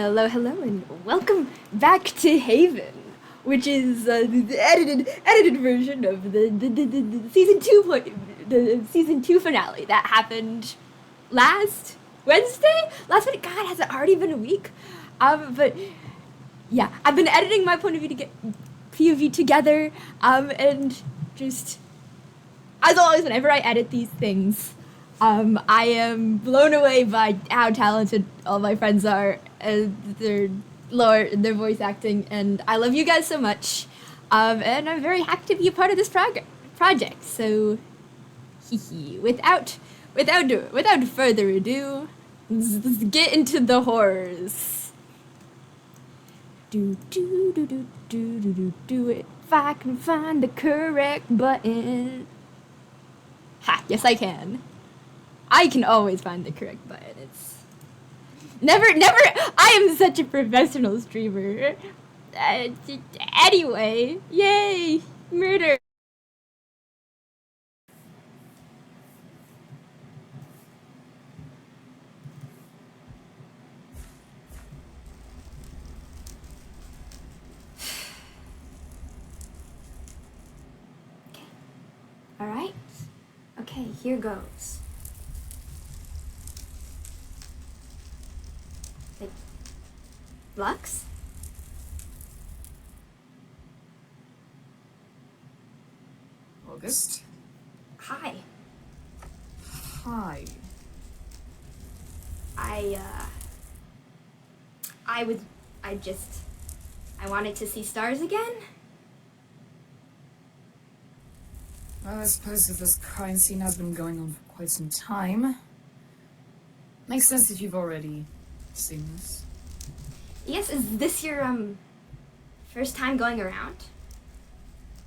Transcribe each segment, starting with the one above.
Hello, hello, and welcome back to Haven, which is the edited version of the season two finale that happened last Wednesday. Last week, God, has it already been a week? But yeah, I've been editing my point of view to get POV together, and just as always, whenever I edit these things, I am blown away by how talented all my friends are, their lore, their voice acting, and I love you guys so much. And I'm very happy to be a part of this project. So, without further ado, let's get into the horrors. Do it if I can find the correct button. Ha! Yes, I can. I can always find the correct button. It's never. I am such a professional streamer. Anyway, yay, murder. Okay. All right. Okay, here goes. Wait. Lux? August? Hi. Hi. I wanted to see stars again. Well, I suppose if this crime scene has been going on for quite some time, makes sense if you've already seen this. Yes, is this your, first time going around?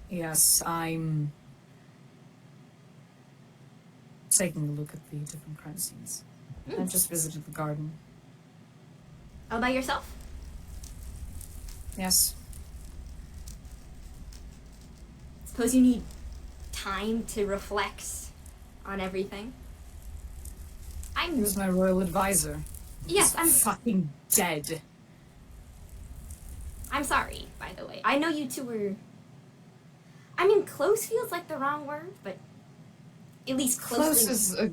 Yes, I'm taking a look at the different crime scenes. I just visited the garden. All by yourself? Yes. Suppose you need time to reflect on everything. He was my royal advisor. Yes, He's fucking dead. I'm sorry, by the way. I know you two were... I mean, close feels like the wrong word, but at least closely... Close is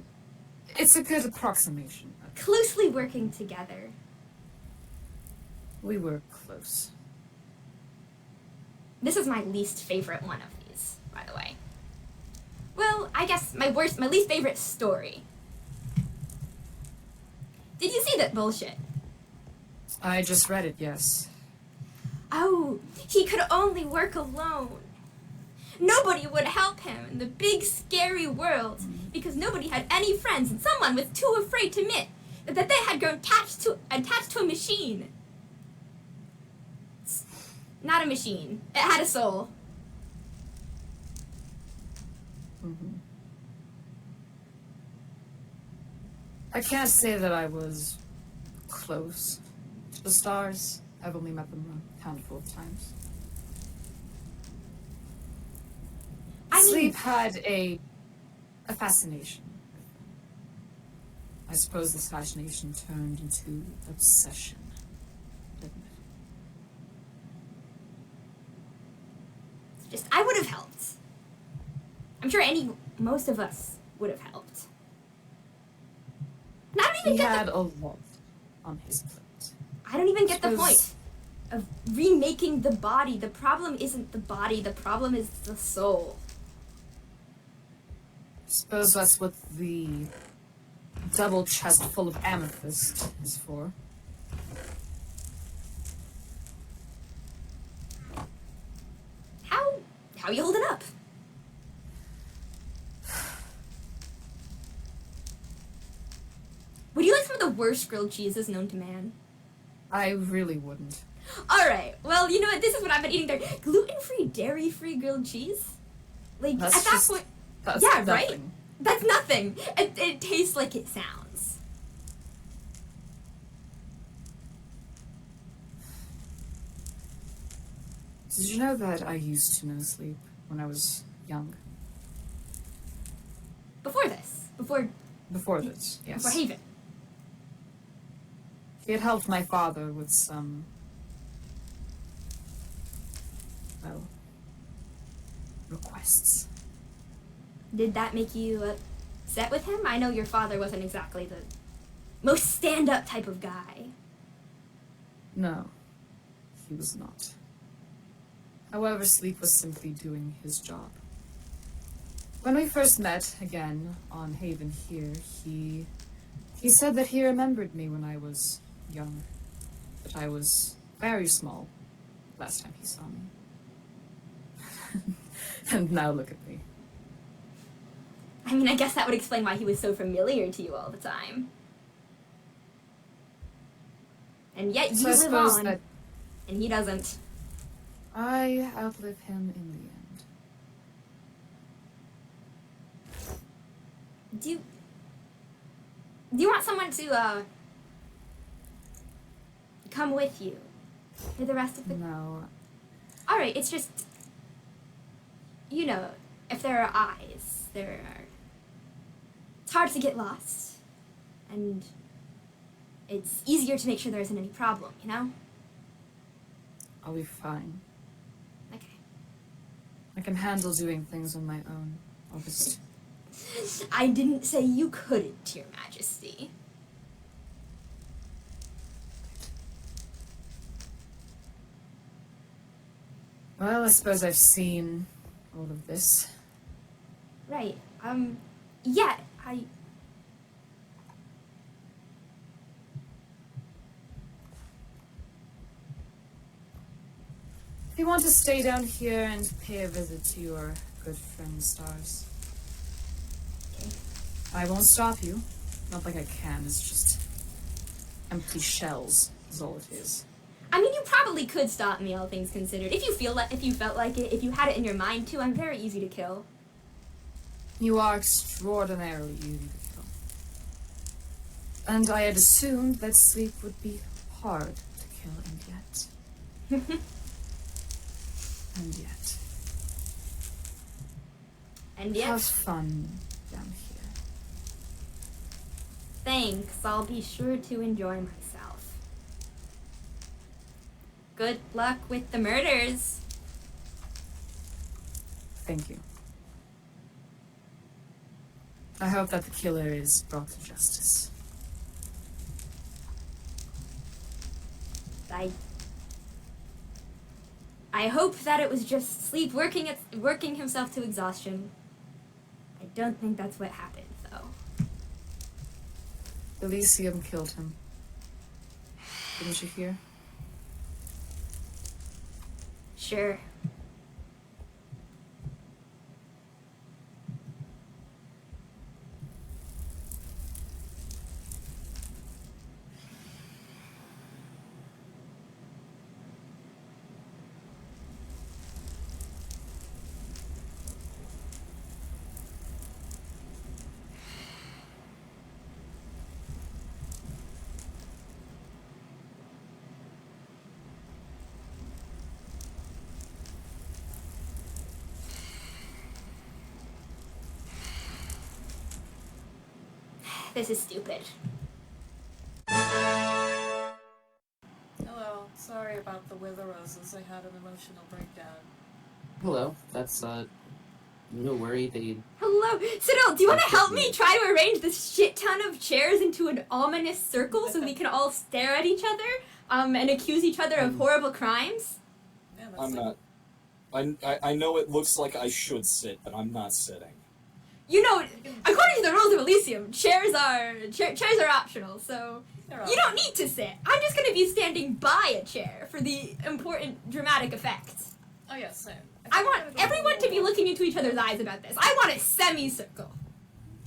it's a good approximation. Closely working together. We were close. This is my least favorite one of these, by the way. Well, I guess my least favorite story. Did you see that bullshit? I just read it, yes. Oh, he could only work alone. Nobody would help him in the big, scary world because nobody had any friends and someone was too afraid to admit that they had grown attached to a machine. It's not a machine. It had a soul. Mm-hmm. I can't say that I was close to the stars. I've only met them a handful of times. Sleep had a fascination with them. I suppose this fascination turned into obsession, didn't it? Just, I would have helped. I'm sure most of us would have helped. And I don't even He get had a lot on his plate. I don't even get the point of remaking the body. The problem isn't the body, the problem is the soul. Suppose that's what the double chest full of amethyst is for. How you holding up? Would you like some of the worst grilled cheeses known to man? I really wouldn't. Alright, well, you know what? This is what I've been eating there. Gluten-free, dairy-free grilled cheese? Like, That's at that point... That's yeah, nothing. right? That's nothing. It tastes like it sounds. Did you know that I used to no sleep when I was young? Before this. Before Before this, yes. Before Haven. He had helped my father with some, well, requests. Did that make you upset with him? I know your father wasn't exactly the most stand-up type of guy. No, he was not. However, Sleep was simply doing his job. When we first met, again, on Haven here, he said that he remembered me when I was young. That I was very small last time he saw me. And now look at me. I mean, I guess that would explain why he was so familiar to you all the time. And yet you live on, that and he doesn't. I outlive him in the end. Do you want someone to, come with you for the rest of the... No. Alright, it's just... You know, if there are eyes, there are... It's hard to get lost. And it's easier to make sure there isn't any problem, you know? I'll be fine. Okay. I can handle doing things on my own. I'll just... I didn't say you couldn't, Your Majesty. Well, I suppose I've seen all of this. Right, yeah, If you want to stay down here and pay a visit to your good friend Stars, Okay. I won't stop you. Not like I can, it's just empty shells is all it is. I mean, you probably could stop me, all things considered. If you felt like it, if you had it in your mind to, I'm very easy to kill. You are extraordinarily easy to kill. And I had assumed that Sleep would be hard to kill, and yet... and yet... And yet... Have fun down here. Thanks, I'll be sure to enjoy myself. Good luck with the murders. Thank you. I hope that the killer is brought to justice. I hope that it was just Sleep working himself to exhaustion. I don't think that's what happened, though. Elysium killed him. Didn't you hear? Sure. This is stupid. Hello, sorry about the wither roses. I had an emotional breakdown. Hello, that's, no worry, they... Hello, Cyril, do you want to help me try to arrange this shit ton of chairs into an ominous circle so we can all stare at each other, and accuse each other of horrible crimes? Yeah, that's I'm not. I know it looks like I should sit, but I'm not sitting. You know, according to the rules of Elysium, chairs are optional, so you don't need to sit. I'm just going to be standing by a chair for the important dramatic effect. Oh yeah, same. I want everyone to be looking into each other's eyes about this. I want a semicircle.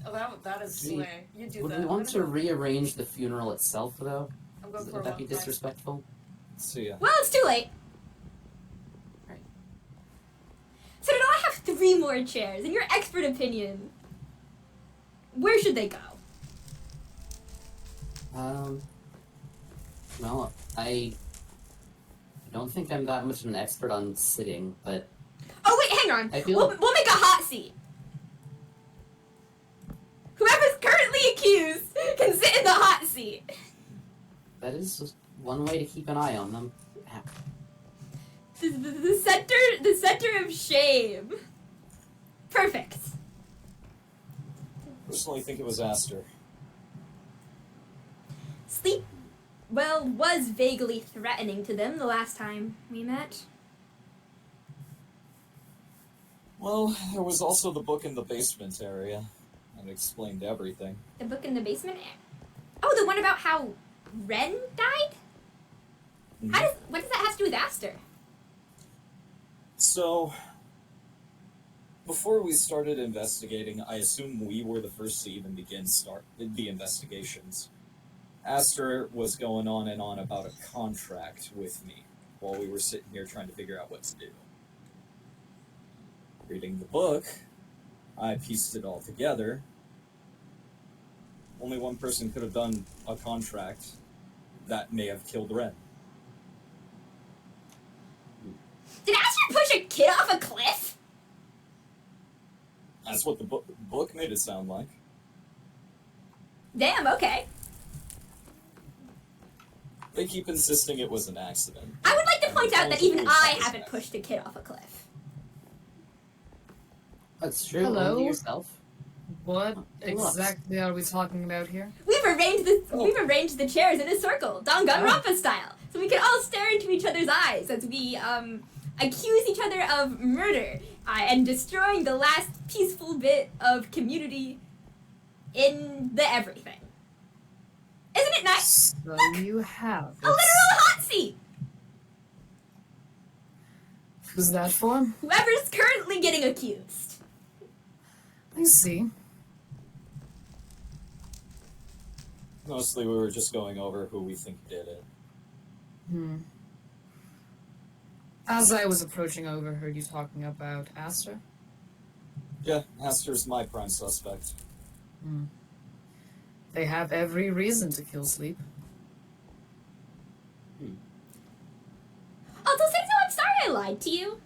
Oh, that is slay. You do Would that. we want to rearrange the funeral itself, though? I'm going for Would a that be walk back. disrespectful? So yeah. Well, it's too late. Right. So do I have 3 more chairs? In your expert opinion, where should they go? Well, I don't think I'm that much of an expert on sitting, but... Oh, wait, hang on. I feel- We'll make a hot seat. Whoever's currently accused can sit in the hot seat. that is just one way to keep an eye on them. The center of shame. Perfect. Personally, think it was Aster. Sleep, well, was vaguely threatening to them the last time we met. Well, there was also the book in the basement area. That explained everything. The book in the basement? Oh, the one about how Ren died? What does that have to do with Aster? So, before we started investigating, I assume we were the first to even begin the investigations. Aster was going on and on about a contract with me while we were sitting here trying to figure out what to do. Reading the book, I pieced it all together. Only one person could have done a contract that may have killed Ren. Did Aster push a kid off a cliff? That's what the book made it sound like. Damn, okay. They keep insisting it was an accident. I would like to point out that even I haven't pushed a kid off a cliff. That's true. Hello? Only yourself. What exactly are we talking about here? We've arranged the chairs in a circle, Danganronpa style, so we can all stare into each other's eyes as we accuse each other of murder and destroying the last peaceful bit of community in the everything. Isn't it nice? So Look, you have a literal hot seat. Who's that for? Whoever's currently getting accused. I see. Mostly we were just going over who we think did it. As I was approaching, I overheard you talking about Aster. Yeah, Aster's my prime suspect. They have every reason to kill Sleep. Also, Seizo, I'm sorry I lied to you.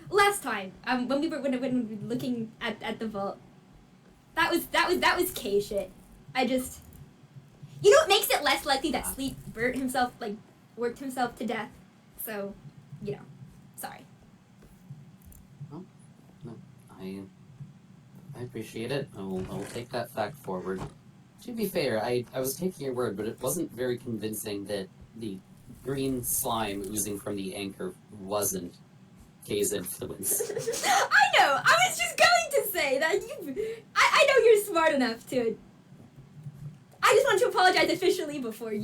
Last time, when we were looking at the vault, that was K shit. You know what makes it less likely that Sleep worked himself to death. So, you know, sorry. Oh, no, I appreciate it. I will take that fact forward. To be fair, I was taking your word, but it wasn't very convincing that the green slime oozing from the anchor wasn't Kay's influence. I know! I was just going to say that I know you're smart enough to... I just want to apologize officially before I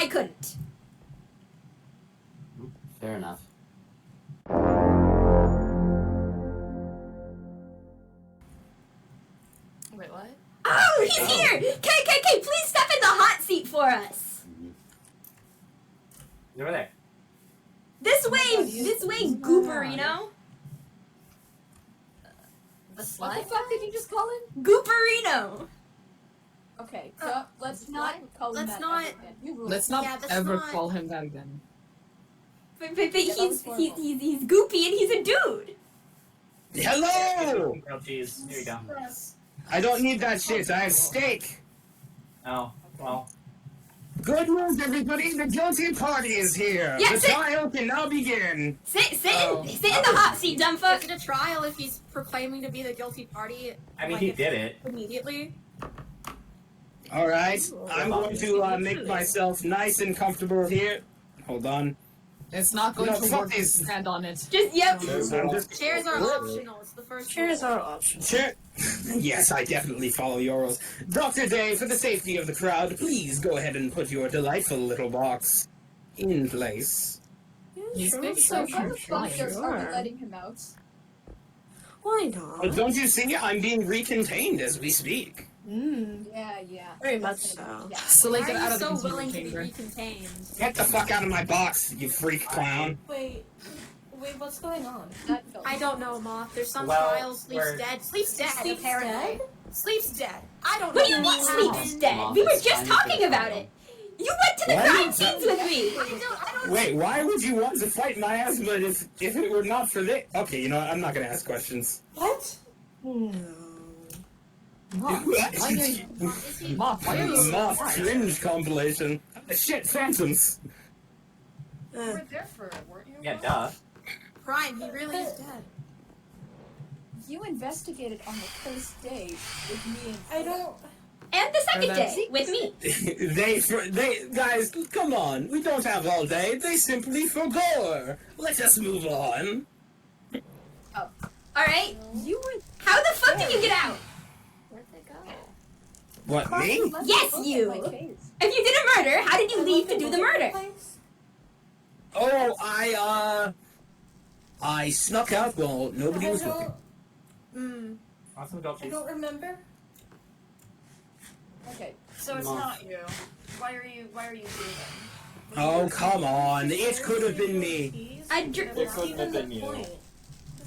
couldn't. Fair enough. Wait, what? Oh, he's here! KKK, please step in the hot seat for us! Over there. This way, Gooperino. The What the fuck did you just call him? Gooperino! Okay, so let's not call him let's that not- ever again. You rule. Let's not Yeah, that's ever not- call him that again. But that was he's horrible. goopy and he's a dude! Hello! Grilled cheese. Here you go. I don't need that shit. I have steak. Oh, well. Good news, everybody. The guilty party is here. Yeah, the sit- trial can now begin. Sit in the hot seat, dumb fuck! Is it a trial if he's proclaiming to be the guilty party? I mean, like, he did it. immediately. All right. I'm going to make myself nice and comfortable here. Hold on. It's not going No, to fuck work. this. Stand on it. Just, yep. I'm just Chairs are optional. It's the first. Chairs rule. are optional. Sure. Yes, I definitely follow your rules. Dr. Day, for the safety of the crowd, please go ahead and put your delightful little box in place. You speak So so why the fuck sure. are we letting him out? Why But not? don't you see? I'm being recontained as we speak. Yeah. Very much That's gonna so. be- Yeah. So Why like it are out you of the so willing containment to be chamber. recontained? Get the fuck out of my box, you freak clown. Wait, what's going on? I don't know, Moth. There's some Well, trials. Sleep's we're- dead. Sleep's dead. Sleep's apparently. dead? Sleep's dead. I don't What do know. you mean what Sleep's happened. dead? We were just talking about it! You went to the What? crime scenes with me! I don't. Wait, why would you want to fight my asthma if it were not for this? Okay, you know what? I'm not gonna ask questions. What? No. Moth, why are you... Moth, why are you... Moth cringe compilation. Shit, phantoms. You were there for it, weren't you? Yeah, duh. Prime, he really is dead. You investigated on the first day with me and I don't. And the second Or day with me. they guys, come on. We don't have all day. They simply forgot. Let us move on. All right. you were How the fuck did you get out? where'd they go? What, me? Carson left Yes, the book you. at my case. If you did a murder, how did you leave to do the murder? Oh, I snuck out while nobody was looking. Want some I gold cheese? don't remember. Okay, so it's not you. Why are you leaving? Oh, come on. It could have been me. I dr- It couldn't have been you.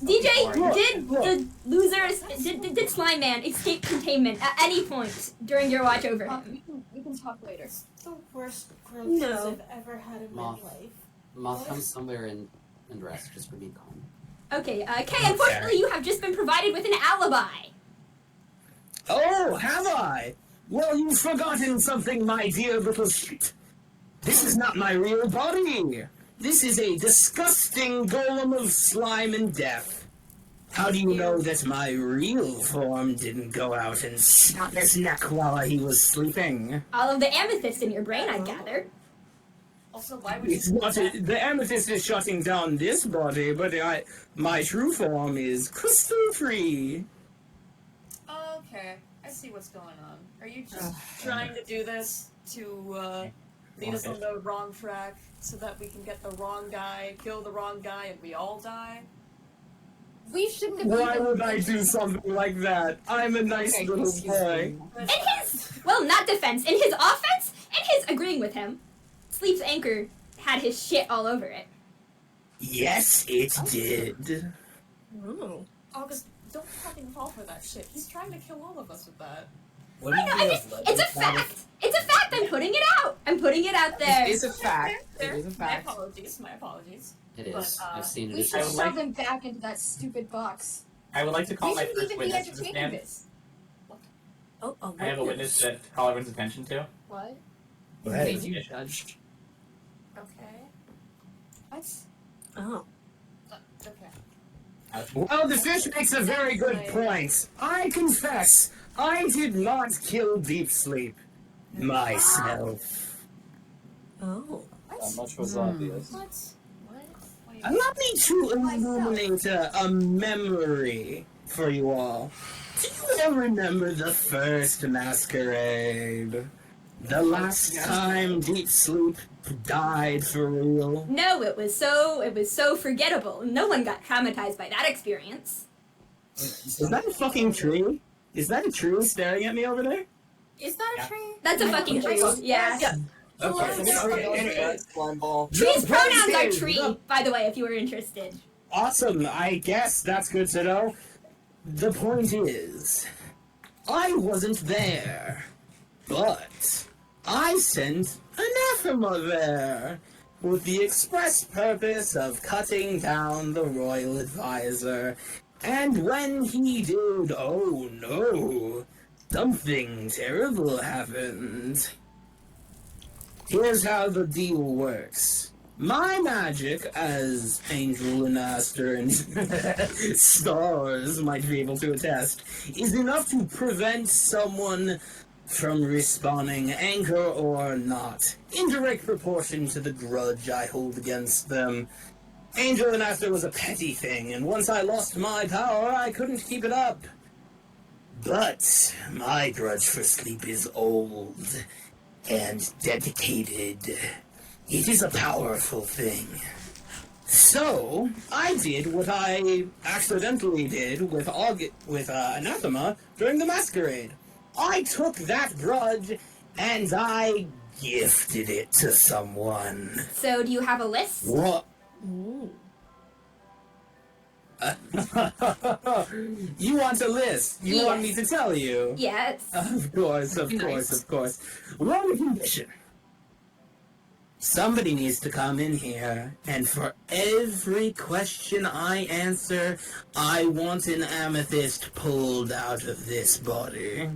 DJ, Look, did look. the losers, did Slime Man escape containment at any point during your watch over him? We can talk later. The worst growth No. I've ever had in Moth. my life. Moth, come somewhere and rest, just for being calm. Okay, Kay, unfortunately you have just been provided with an alibi. Oh, have I? Well, you've forgotten something, my dear little shit. This is not my real body. This is a disgusting golem of slime and death. How do you know that my real form didn't go out and snap his neck while he was sleeping? All of the amethyst in your brain, I gather. Also, why would It's you not the amethyst is shutting down this body, but my true form is crystal free. Okay, I see what's going on. Are you just trying to do this to lead us on the wrong track so that we can get the wrong guy, kill the wrong guy, and we all die? We shouldn't have Why even would I do something like that? I'm a nice little boy. In his, well, not defense, in his offense, and his agreeing with him, Sleep's anchor had his shit all over it. Yes, it did. Oh. August, don't fucking fall for that shit. He's trying to kill all of us with that. What I know, it's a fact. It's a fact. I'm putting it out. I'm putting it out there. It is a fact. There. It is a My fact. apologies, my apologies. It But, is. I've seen We it. should I would shove like- him back into that stupid box. I would like to call We my shouldn't first even be witness to the entertaining stand. this. Oh, I have a witness to call everyone's attention to. What? Go ahead. Made you judge. Okay. What? Oh. Okay. Well, the fish makes a very good point. I confess, I did not kill Deep Sleep myself. Oh. That much was obvious. What? What? Allow me to illuminate a memory for you all. Do you all remember the first masquerade? The last time Deep Sleep died for real? No, it was so forgettable. No one got traumatized by that experience. Is that a fucking tree? Is that a tree staring at me over there? Is that a tree? That's a fucking tree. Yeah. Slime ball. Tree's The pronouns point are is, tree, by the way, if you were interested. Awesome, I guess that's good to know. The point is, I wasn't there, but I sent Anathema there with the express purpose of cutting down the royal advisor. And when he did, oh no, something terrible happened. Here's how the deal works. My magic, as Angel and Aster and Stars might be able to attest, is enough to prevent someone from respawning, anchor or not, in direct proportion to the grudge I hold against them. Angel and Aster was a petty thing, and once I lost my power, I couldn't keep it up. But my grudge for Sleep is old and dedicated. It is a powerful thing. So, I did what I accidentally did with Anathema during the masquerade. I took that grudge and I gifted it to someone. So, do you have a list? What? Ooh. You want a list? You want me to tell you? Yes. Of course, of That'd be course, nice. of course. One condition. Somebody needs to come in here, and for every question I answer, I want an amethyst pulled out of this body.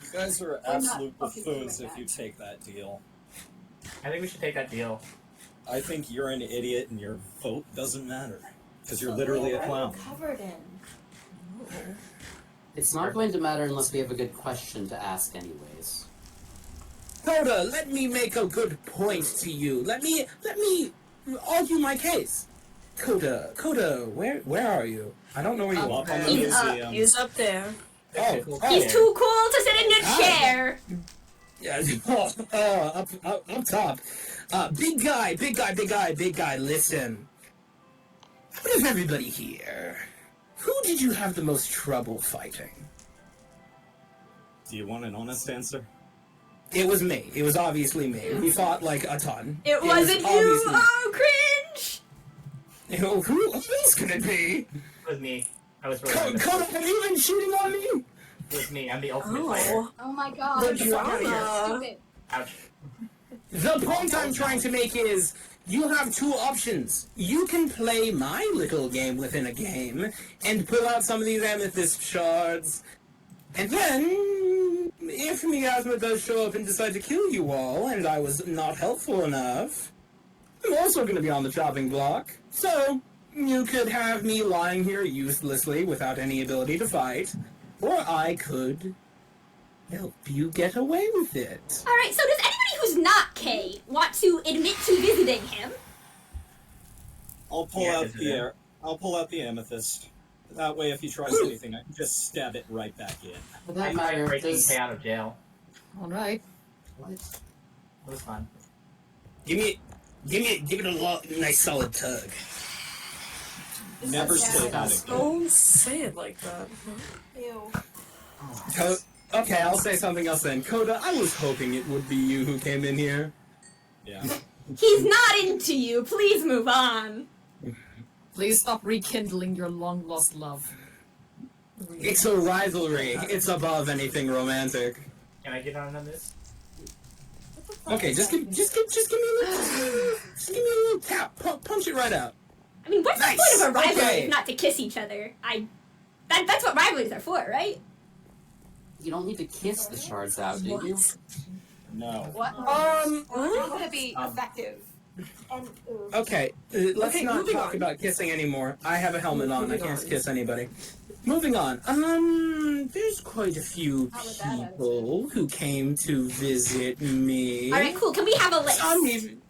You guys are not absolute fucking buffoons doing if that. you take that deal. I think we should take that deal. I think you're an idiot and your vote doesn't matter. Because you're So literally a what are clown. you covered in? It's not going to matter unless we have a good question to ask anyways. Coda, let me make a good point to you. Let me argue my case. Coda, where are you? I don't know where you are. Up on the He's up. museum. He's up there. Oh, He's too cool to sit in a chair. Yeah, up top. Big guy, listen. Out of everybody here, who did you have the most trouble fighting? Do you want an honest answer? It was me. It was obviously me. We fought like a ton. It was wasn't you. obviously me. Oh, cringe. You know, who else could it be? It was me. I was really good. Coda, have you been cheating on me? It was me. I'm the ultimate fighter. Oh. Oh my god. The drama. Stupid. Ouch. The point I'm trying to make is, you have two options. You can play my little game within a game, and pull out some of these amethyst shards, and then, if Miasma does show up and decide to kill you all, and I was not helpful enough, I'm also going to be on the chopping block. So, you could have me lying here uselessly without any ability to fight, or I could help you get away with it. All right. So does anybody who's not Kay want to admit to visiting him? I'll pull out the amethyst. That way, if he tries anything, I can just stab it right back in. For that I'm matter, breaking does... Kay out of jail. Alright. What? It was fun. Give it a nice solid tug. Never say that again. Don't say it like that. Ew. Okay, I'll say something else then. Coda, I was hoping it would be you who came in here. Yeah. He's not into you. Please move on. Please stop rekindling your long-lost love. It's a rivalry. It's above anything romantic. Can I get on this? Okay, just give me a little tap. Punch it right out. I mean, what's Nice. the point of a rivalry Okay. if not to kiss each other? That's what rivalries are for, right? You don't need to kiss the shards out, do you? No. What? It's gonna be effective. And Okay, let's Okay, not moving talk on. about kissing anymore. I have a helmet on. I Moving can't on. kiss anybody. Moving on. There's quite a few Not with that people who came to visit me. All right, cool. Can we have a list? Some even.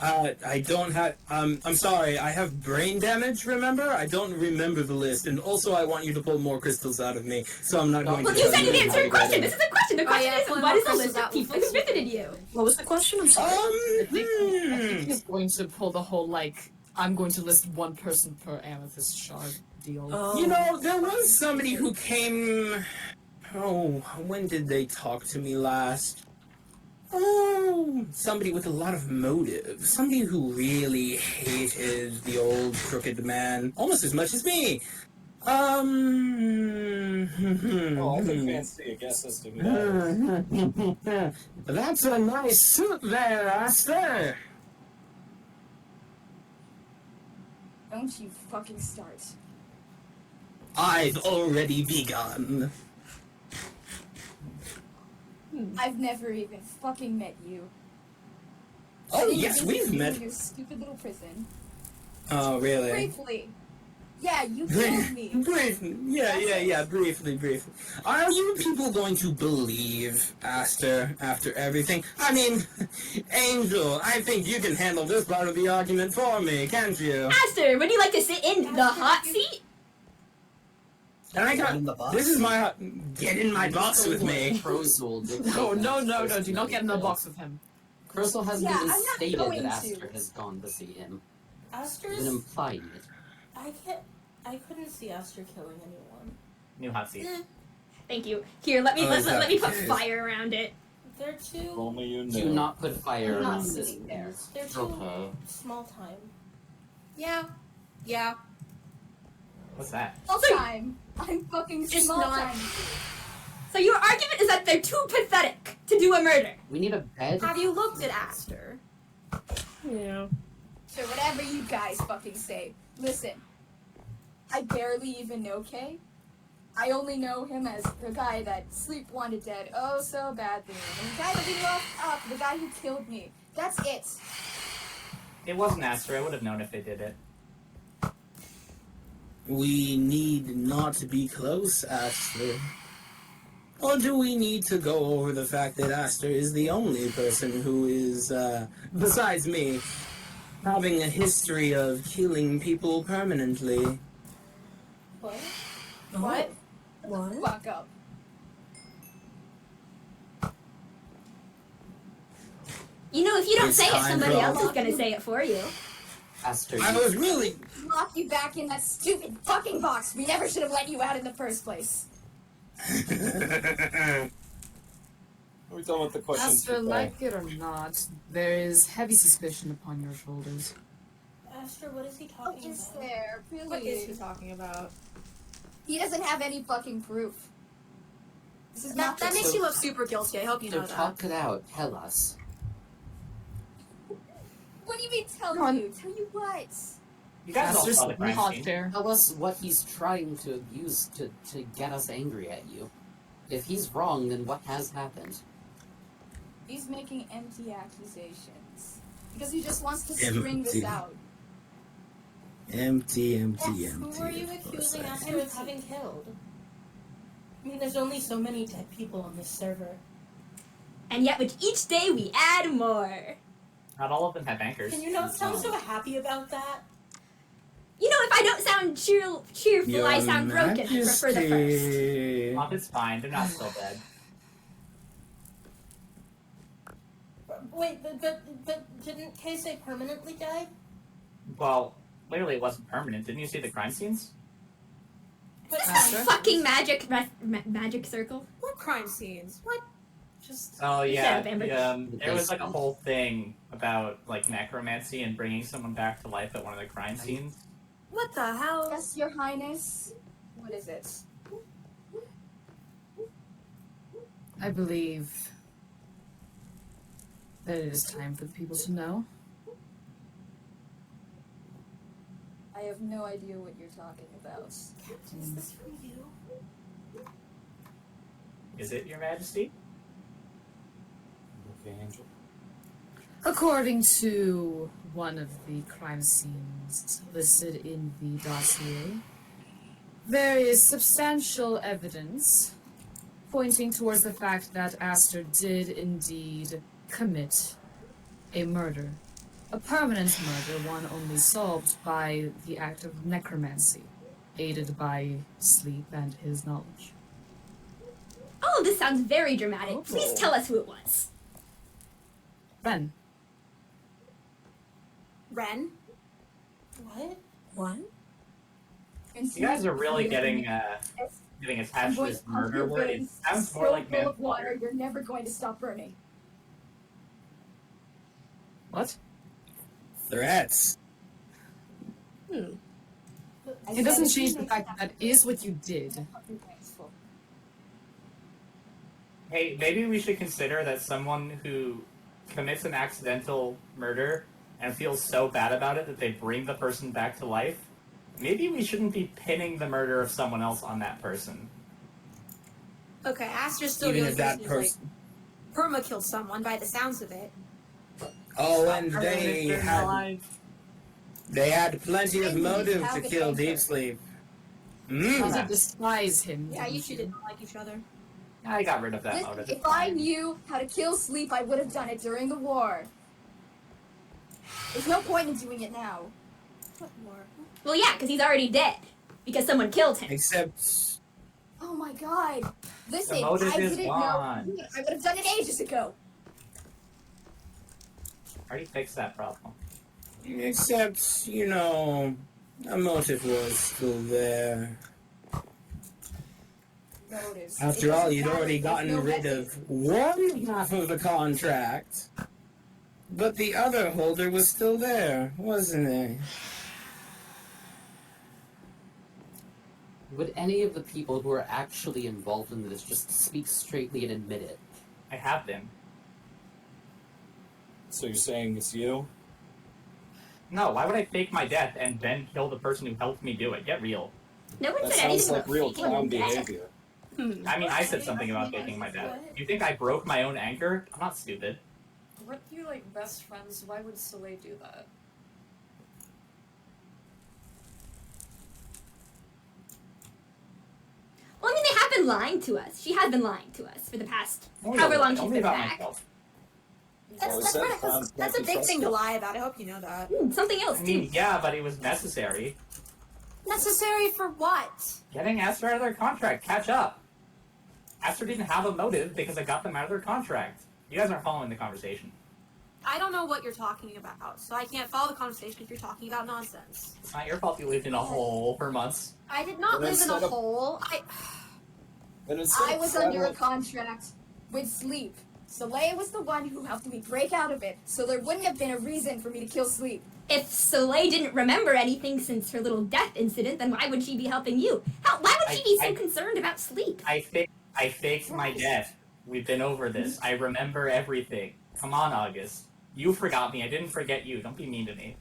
I don't have. I'm sorry. I have brain damage. Remember, I don't remember the list, and also I want you to pull more crystals out of me. So I'm not going Well, to. you tell said you'd answer a how to question. get This is a question. The question yeah, is, pull what is the more list of crystals people out. who visited you? What was the question? I'm sorry. I think he's going to pull the whole, like, I'm going to list one person per amethyst shard deal. Oh. You know, there was somebody who came. Oh, when did they talk to me last? Oh, somebody with a lot of motive. Somebody who really hated the old crooked man almost as much as me. Well, I can fancy a guess as to who that is. That's a nice suit there, Aster. don't you fucking start. I've already begun. I've never even fucking met you. Oh, You yes, visited we've you met. in your stupid little prison. Oh, really? Briefly. Yeah, you killed me. Briefly. Yeah, briefly. Are you people going to believe Aster after everything? I mean, Angel, I think you can handle this part of the argument for me, can't you? Aster, would you like to sit in the hot seat? And I In the got. box? This is my. Get in my box with me. Crowsel dictate No, that. do not get in the box with him. Crowsel hasn't Yeah, even I'm not stated going that to. Aster has gone to see him. Aster's. Even implied it. I couldn't see Aster killing anyone. New hot seat. Thank you. Here, let me Oh, let, is let that me put okay? fire around it. They're too. Only you Do know. not put fire I'm not around this. sitting there. They're too Okay. small time. Yeah. Yeah. What's that? Small time. I'm fucking Just small not- time. So your argument is that they're too pathetic to do a murder. We need a bed. Have you looked at Aster? Yeah. So whatever you guys fucking say. Listen, I barely even know Kay. I only know him as the guy that Sleep wanted dead oh so badly. And the guy that we locked up, the guy who killed me. That's it. It wasn't Aster. I would have known if they did it. We need not be close, Aster. Or do we need to go over the fact that Aster is the only person who is, besides me, having a history of killing people permanently? What? What? Fuck up. You know, if you don't It's say it, time somebody for else all- is gonna say it for you. Aster, I was really... Lock you back in that stupid fucking box. We never should have let you out in the first place. Are we done with the questions Aster, for today? like it or not, there is heavy suspicion upon your shoulders. Aster, what is he What talking is about? there? Really? What is he talking about? He doesn't have any fucking proof. This is That, not that makes you look super guilty. I hope you so know that. talk it out. Tell us. What do you mean tell Come on. you? Tell you what? You guys all Aster's saw the crime not scene. fair. Tell us what he's trying to use to get us angry at you. If he's wrong, then what has happened? He's making empty accusations. Because he just wants to string this Empty. out. Empty. Who are you of course accusing I am. Aster of having killed? I mean, there's only so many dead people on this server. And yet with each day we add more. Not all of them have anchors. Can you not sound so happy about that? You know, if I don't sound cheerful, Your I sound broken. I prefer the first. Majesty. It's fine. They're not still dead. Wait, but didn't Kay say permanently died? Well, clearly it wasn't permanent. Didn't you see the crime scenes? But Aster? Fucking magic circle. what crime scenes? What? Just Oh Yeah, yeah. Amber. There was like a whole thing about like necromancy and bringing someone back to life at one of the crime scenes. what the hell? Yes, Your Highness. What is it? I believe that it is time for the people to know. I have no idea what you're talking about. Captain, is this from you? Is it, Your Majesty? Okay, Angel. According to one of the crime scenes listed in the dossier, there is substantial evidence pointing towards the fact that Aster did indeed commit a murder. A permanent murder, one only solved by the act of necromancy, aided by sleep and his knowledge. Oh, this sounds very dramatic. Oh. Please tell us who it was. Ren, Ren? What? What? And You guys are really getting I'm attached to going this to pump murder your word. It brains sounds more so like full of water, manslaughter. you're never going to stop burning. what? Threats. It doesn't change the fact that that is what you did. Hey, maybe we should consider that someone who commits an accidental murder and feels so bad about it that they bring the person back to life. Maybe we shouldn't be pinning the murder of someone else on that person. Okay, Aster's still Even doing if that things person... like perma killed someone by the sounds of it. Oh, and they had plenty of motive to kill Deep Sleep. Does Mm. it despise him? Yeah, you two didn't like each other. I got rid of that Listen, motive. if I knew how to kill Sleep, I would have done it during the war. There's no point in doing it now. What more? Well, yeah, because he's already dead. Because someone killed him. Except... Oh my god. Listen, The motive I is didn't gone. know. I would have done it ages ago. Already fixed that problem. Except, you know, a motive was still there. Motives. After It all, doesn't you'd matter, already there's gotten no rid method. of one half of the contract. But the other holder was still there, wasn't he? Would any of the people who are actually involved in this just speak straightly and admit it? I have been. So you're saying it's you? No, why would I fake my death and then kill the person who helped me do it? Get real. No one That said anything sounds like about real faking your clown death. behavior. I mean, I said something about faking my death. You think I broke my own anchor? I'm not stupid. Weren't you like best friends? Why would Soleil do that? Well, I mean, they have been lying to us. She has been lying to us for the past Only however long tell she's me been about back. myself. Oh, is That's, that right, 'cause clown that's a can't big be thing to trusted? lie about. I hope you know that. Something else, I too. mean, yeah, but it was necessary. Necessary for what? Getting Aster out of their contract. Catch up. Aster didn't have a motive because I got them out of their contract. You guys aren't following the conversation. I don't know what you're talking about, so I can't follow the conversation if you're talking about nonsense. It's not your fault you lived in a hole for months. I did not But live in instead a of- hole. And instead I of was under a traveling- contract with Sleep. Soleil was the one who helped me break out of it, so there wouldn't have been a reason for me to kill Sleep. If Soleil didn't remember anything since her little death incident, then why would she be helping you? Hell, why would she be so concerned about Sleep? I faked my death. We've been over this. I remember everything. Come on, August. You forgot me. I didn't forget you. Don't be mean to me.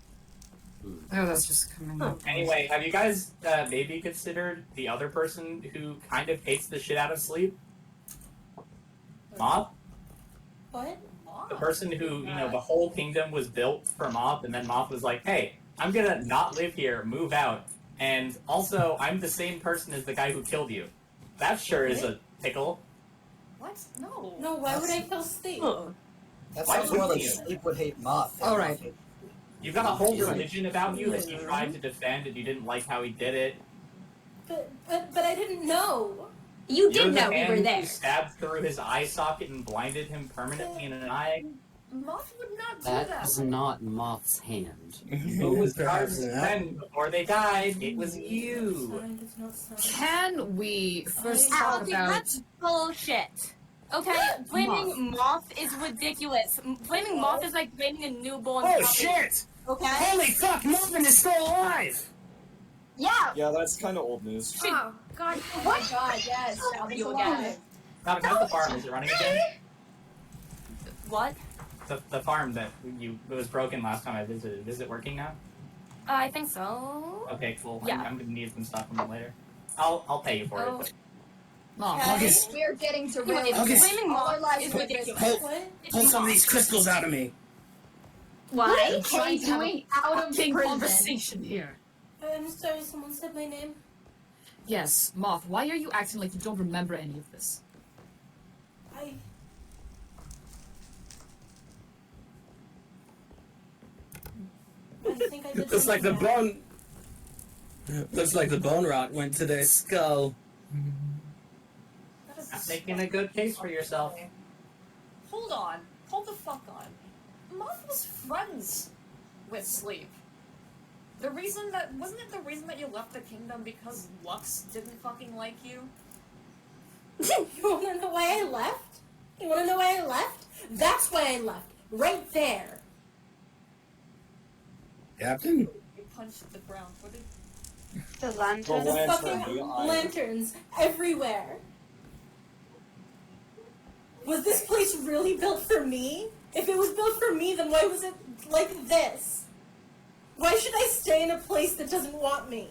Oh, that's just coming up. Anyway, have you guys maybe considered the other person who kind of hates the shit out of Sleep? Moth? What? The person who, you know, the whole kingdom was built for Moth, and then Moth was like, hey, I'm gonna not live here, move out, and also, I'm the same person as the guy who killed you. That sure is a tickle. What? No. No, why would I kill Sleep? That Why sounds more like wouldn't you? Sleep would hate Moth. All right. You've got a whole religion about you that you tried to defend, and you didn't like how he did it. But I didn't know. You You're did the know we man were who there. stabbed through his eye socket and blinded him permanently in an eye. Moth would not do That that. was not Moth's hand. It was Perhaps Carter's not. friend before they died. It was you. Sign does not sign. Can we first talk Okay, about... that's bullshit. Okay, blaming Moth is ridiculous. Blaming Moth is like blaming a newborn Oh puppy. shit! Okay? Holy fuck, Marvin is still alive! Yeah! Yeah, that's kind of old news. Oh, God. Oh my god, yes. Alvin's You alive. again. Now, how's the farm? Is it running again? What? The farm that it was broken last time I visited. Is it working now? I think so. Okay, cool. Yeah. I'm gonna need some stuff from it later. I'll pay you for Oh. it. Moth, August, We're getting to Anyway, rail. August. blaming All our Moth lives is are ridiculous. What? pull some of these crystals out of me. Why? trying to have a out of fucking prison? conversation here. I'm sorry, someone said my name. Yes, Moth, why are you acting like you don't remember any of this? I think I did Looks like the something bad. bone. Looks like the bone rot went to their skull. That is Not making a good case for yourself. Hold on. Hold the fuck on. Moth was friends with Sleep. Wasn't it the reason that you left the kingdom because Lux didn't fucking like you? You wanna know why I left? You wanna know why I left? That's why I left. Right there. Captain? You punched the ground. What did The The lantern. lantern, Fucking the eye. lanterns everywhere. Was this place really built for me? If it was built for me, then why was it like this? Why should I stay in a place that doesn't want me?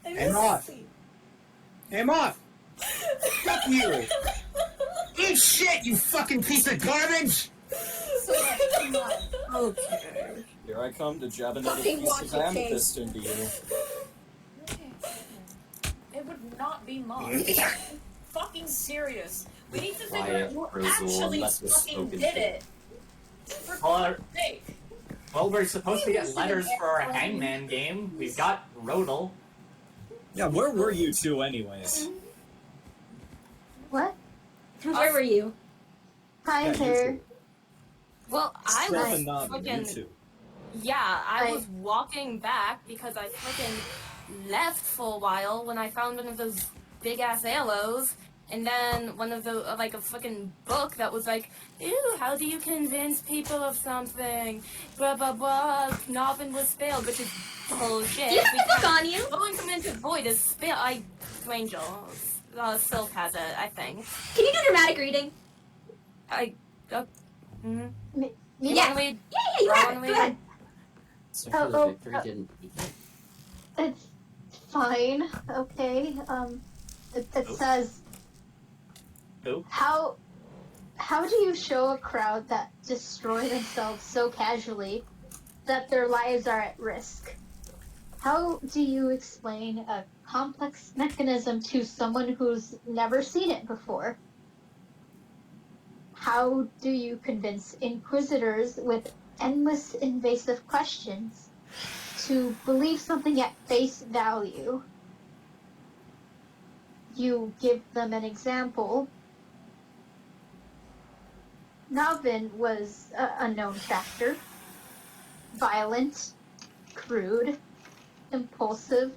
I Hey, miss Moth. sleep. Hey, Moth! Fuck you! Eat shit, you fucking piece of garbage! So, come on. Okay. Here I come to jab another Fucking piece watch of it, amethyst into you. It would not be Moth. Fucking serious. We need to figure Quiet, out who Rosal, actually unless we're fucking spoken did to. it. For Well, fuck's sake. Well, we're supposed to get letters for our hangman game. We've got Rodel. Yeah, where were you two anyways? What? Where were you? Hi, Yeah, you two. Well, I Steph was and Navi, you fucking. two. Yeah, I was walking back because I fucking left for a while when I found one of those big ass aloes, and then one of the like a fucking book that was like, "Ooh, how do you convince people of something?" Blah blah blah. Knobbin was failed, which is bullshit. Do you have We the book can't- on you? Going from into void is spit. Angel. Sylph has it, I think. Can you do dramatic reading? Mm-hmm. Yeah. We, Yeah, you have it. Go ahead. So Oh, the oh, victory oh. didn't weak it. It's fine. Okay. It says Who? how do you show a crowd that destroy themselves so casually that their lives are at risk? How do you explain a complex mechanism to someone who's never seen it before? How do you convince inquisitors with endless invasive questions to believe something at face value? You give them an example. Navin was a known factor. Violent, crude, impulsive,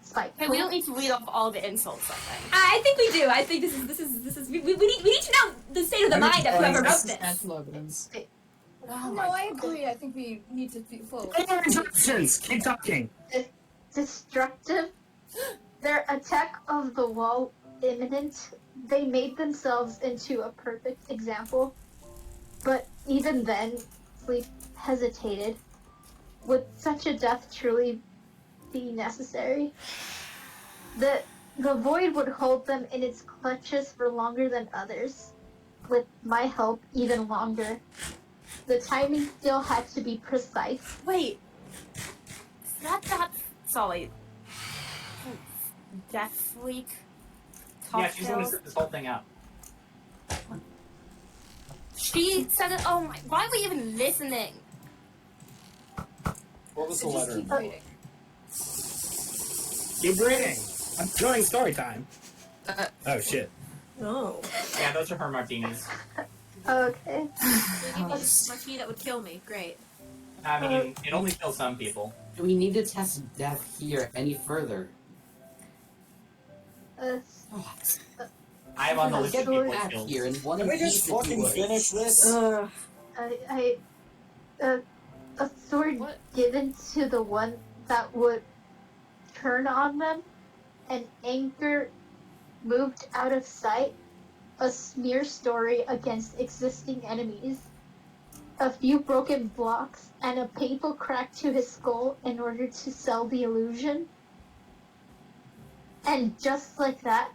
spiteful. Hey, we don't need to read off all the insults, I think. I think we do. I think this is we need to know the state of the mind of whoever wrote this. Substantial evidence. No, I agree. I think we need to be full. Interruptions! Keep talking! Destructive. Their attack of the wall imminent. They made themselves into a perfect example. But even then, Sleep hesitated. Would such a death truly be necessary? The void would hold them in its clutches for longer than others. With my help, even longer. The timing still had to be precise. Wait. Is that sorry. Death Freak? Yeah, she's the one who set this whole thing up. She said it. Oh my. Why are we even listening? What was the Just letter? keep reading. Keep reading! I'm enjoying story time. Oh shit. Oh. Yeah, those are her martinis. Okay. Martini that would kill me. Great. I mean, it only kills some people. Do we need to test death here any further? I'm on the list of Get people back killed. here in one Can we piece just if you fucking would. finish this? A sword What? given to the one that would turn on them, an anchor moved out of sight, a smear story against existing enemies, a few broken blocks, and a painful crack to his skull in order to sell the illusion. And just like that,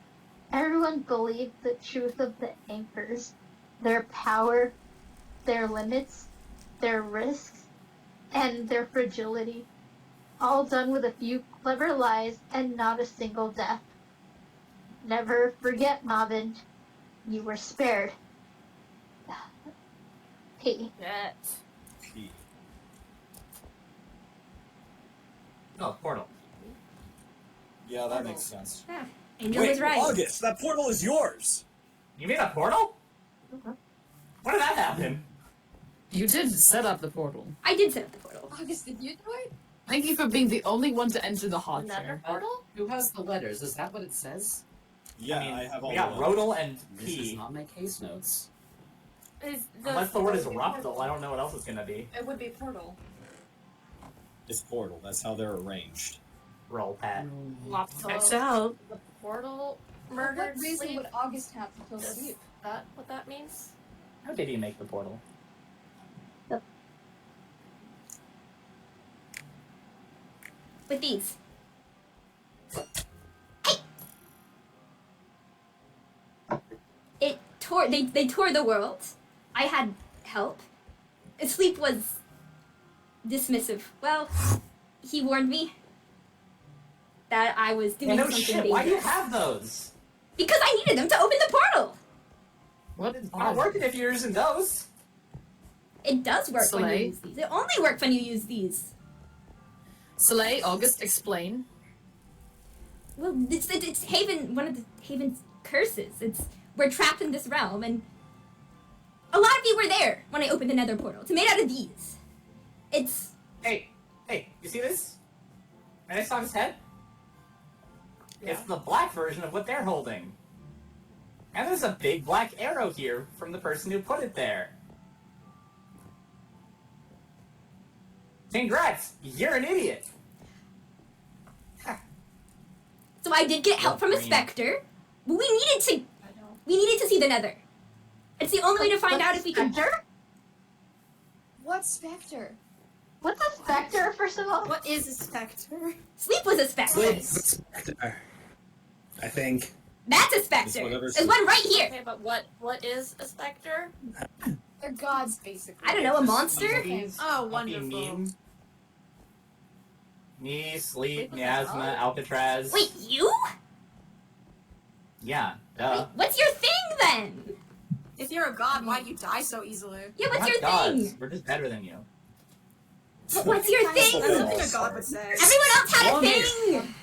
everyone believed the truth of the anchors, their power, their limits, their risks, and their fragility, all done with a few clever lies and not a single death. Never forget, Marvin, you were spared. P. Shit. P. Oh, portal. Yeah, that makes sense. Angel Wait, was right. August, that portal is yours! You made a portal? When did that happen? You did set up the portal. I did set up the portal. August, did you do it? Thank you for being the only one to enter the hot Another chair. portal? Who has the letters? Is that what it says? Yeah, I mean, have all we got the Rodal and This is P. not my case notes. Is Unless the word is Ruptal, I don't know what else it's gonna be. It would be portal. It's portal, that's how they're arranged. Roll, Pat. Checks out. The portal For murdered what reason Sleep? would August have to kill Is Sleep? that what that means? How did he make the portal? With these. It tore. They tore the world. I had help. Sleep was dismissive. Well, he warned me that I was doing Yeah, no something shit, dangerous. why do you have those? Because I needed them to open the portal. What? It's not working if you're using those. It does work when you Slay. use these. It only works when you use these. Soleil, August, explain. Well, it's Haven. One of the Haven's curses. We're trapped in this realm, and a lot of you were there when I opened the Nether portal. It's made out of these. It's Hey, you see this? And I saw his head? It's the black version of what they're holding. And there's a big black arrow here from the person who put it there. Congrats! You're an idiot! So I did get help from a specter, but we needed to see the nether. It's the only way to find out if we can. Spectre? What specter? What's a spectre, first of all? What is a specter? Sleep was a specter. Wait, spectre. I think. That's a It's specter. whatever There's one right here. Okay, but what is a specter? They're gods, basically. I don't know, a monster? Oh, Puppy wonderful. Meme. Me, Sleep, Sleep was Miasma, a Alcatraz. Wait, you? Yeah, Wait, duh. what's your thing then? If you're a god, why'd you die so easily? Yeah, what's We're your not gods. thing? We're just better than you. But what's your thing? That's something a god would say. Everyone else had a August. thing.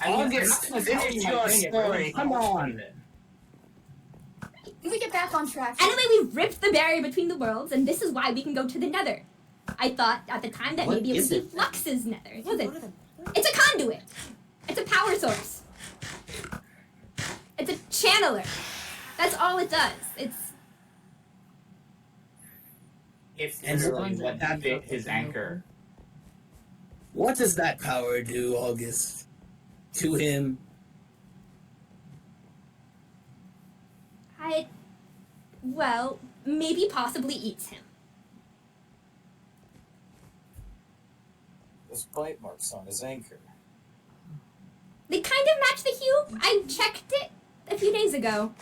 August, I'm not gonna finish tell you my your thing if story. everyone's Come not on. with it. Can we get back on track? Anyway, we ripped the barrier between the worlds, and this is why we can go to the nether. I thought at the time that What maybe it is would be it? Flux's nether. It wasn't. It's a conduit. It's a power source. It's a channeler. That's all it does. It's And literally the what one fit his anchor. What does that power do, August? To him? Well, maybe possibly eats him. Those bite marks on his anchor. They kind of match the hue. I checked it a few days ago.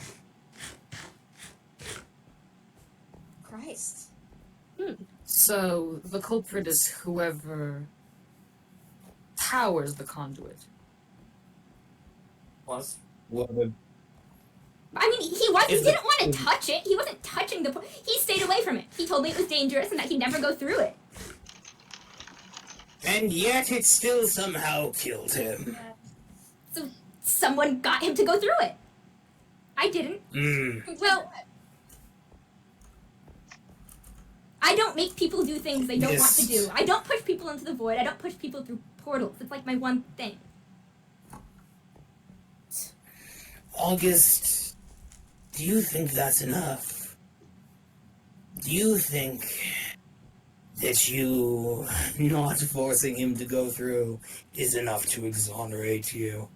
Christ. So the culprit is whoever powers the conduit. Plus, What I mean, he didn't want to touch it. He wasn't touching the. He stayed away from it. He told me it was dangerous and that he'd never go through it. And yet it still somehow killed him. So someone got him to go through it. I didn't. Well, I don't make people do things they don't want to do. I don't push people into the void. I don't push people through portals. It's like my one thing. August, do you think that's enough? Do you think that you not forcing him to go through is enough to exonerate you?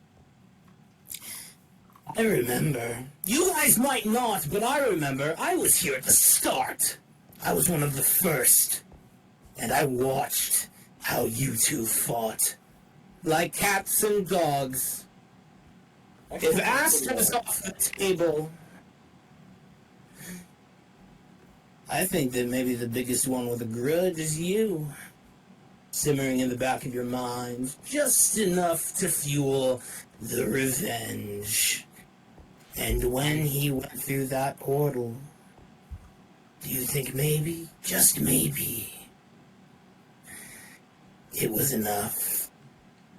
I remember. You guys might not, but I remember I was here at the start. I was one of the first. And I watched how you two fought. Like cats and dogs. If Astra's off the table, I think that maybe the biggest one with a grudge is you. Simmering in the back of your mind, just enough to fuel the revenge. And when he went through that portal, do you think maybe, just maybe, it was enough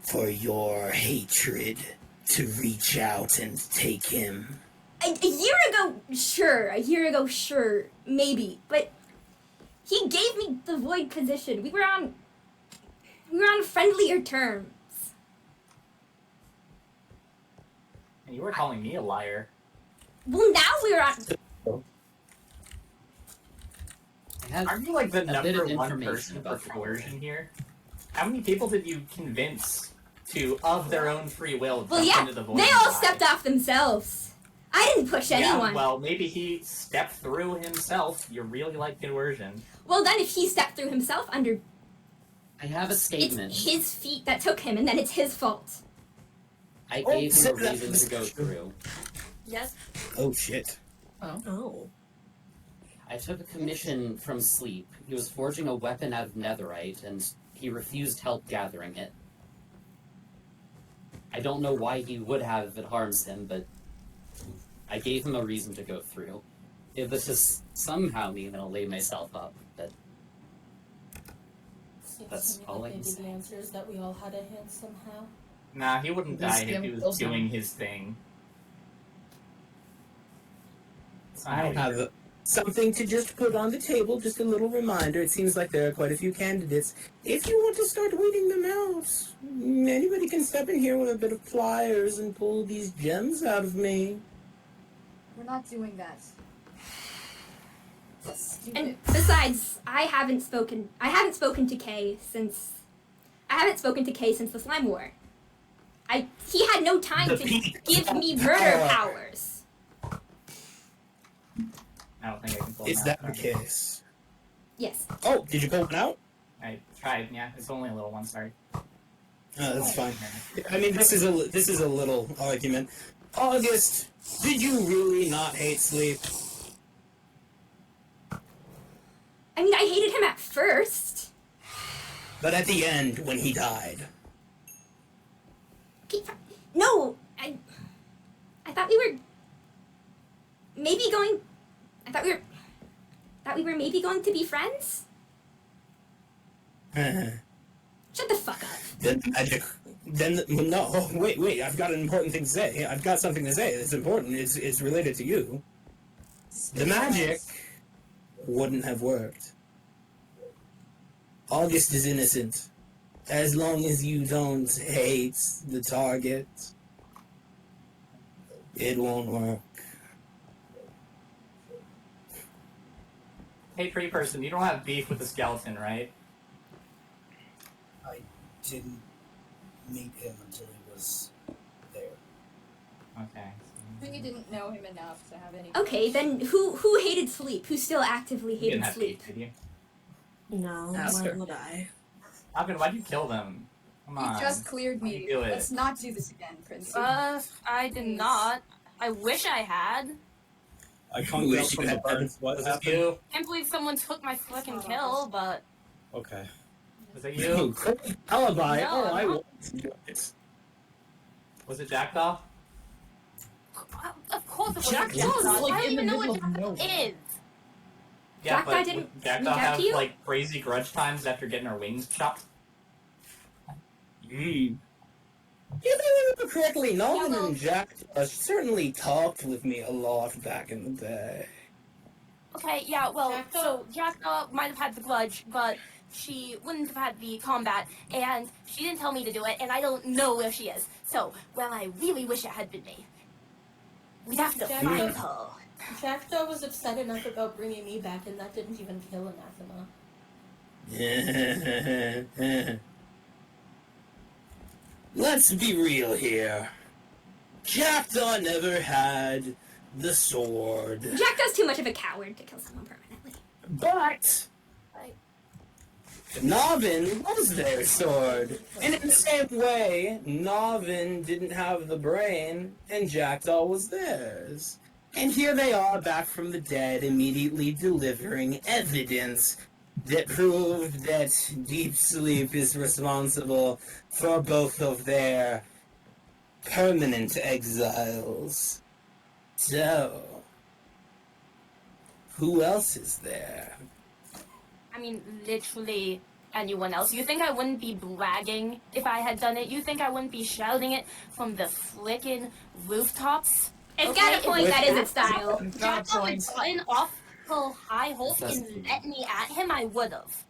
for your hatred to reach out and take him? A year ago, sure, maybe. But he gave me the void position. We were on friendlier terms. and you were calling me a liar. Well, now we're on. Aren't you like the a bit number of one information person for about the coercion here? How many people did you convince to, of their own free will, Well, jump yeah, into the void? they and all die? stepped off themselves. I didn't push anyone. Yeah, well, maybe he stepped through himself. You really like coercion. Well, then if he stepped through himself under, I have a statement. it's his feet that took him, and then it's his fault. I gave him a reason to go through. Yes. Oh shit. Oh. I took a commission from Sleep. He was forging a weapon out of netherite, and he refused help gathering it. I don't know why he would have if it harms him, but I gave him a reason to go through. If this is somehow me, then I'll lay myself up, but that's all I can say. The answer is that we all had a hand somehow. Nah, he wouldn't This die if game he was kills him. doing his thing. I have something to just put on the table, just a little reminder. It seems like there are quite a few candidates. If you want to start weeding them out, anybody can step in here with a bit of pliers and pull these gems out of me. We're not doing that. And besides, I haven't spoken to Kay since the slime war. He had no time The to peak give me of murder power. powers. I don't think I can pull Is them out. that the case? Yes. Oh, did you pull one out? I tried, yeah. It's only a little one, sorry. That's fine. I mean, this is a little argument. August, did you really not hate sleep? I mean, I hated him at first. But at the end, when he died. No, I thought we were maybe going. I thought we were maybe going to be friends. Shut the fuck up. No, oh, wait, I've got an important thing to say. I've got something to say that's important. It's related to you. The magic wouldn't have worked. August is innocent. As long as you don't hate the target, it won't work. Hey, tree person, you don't have beef with the skeleton, right? I didn't meet him until he was there. Okay. We didn't know him enough to have any. Okay, then who hated sleep? Who still actively You hated didn't have sleep? beef, did you? No, Ask why her. would I? Falcon, why'd you kill them? Come on. You just cleared Why'd me. you do it? Let's not do this again, Prince. I did not. I wish I had. I can't get up from the birds. What Was this happened? you? Can't believe someone took my fucking kill, but Okay. Was it you? Alibi. No, Oh, I I'm want to do it. Was it Jackdaw? of course it was Jack Jackdaw. Daw's, like, I don't in even the know what middle of Jackdaw nowhere. is. Yeah, Jackdaw but didn't would Jackdaw reach out have to you? like crazy grudge times after getting her wings chopped? If I remember correctly, Nolan and Jack certainly talked with me a lot back in the day. Okay, yeah, well, Jackdaw? so Jackdaw might have had the grudge, but she wouldn't have had the combat, and she didn't tell me to do it, and I don't know where she is. So, well, I really wish it had been me. We'd have to Jackdaw? find her. Jackdaw was upset enough about bringing me back, and that didn't even kill Anathema. Let's be real here. Jackdaw never had the sword. Jackdaw's too much of a coward to kill someone permanently. But Navin was their sword. And in the same way, Navin didn't have the brain, and Jackdaw was theirs. And here they are back from the dead, immediately delivering evidence that proved that deep sleep is responsible for both of their permanent exiles. So, who else is there? I mean, literally anyone else. You think I wouldn't be bragging if I had done it? You think I wouldn't be shouting it from the frickin' rooftops? It's got a point, that is its style. Jackdaw had gotten off her high horse and let me at him, I would've.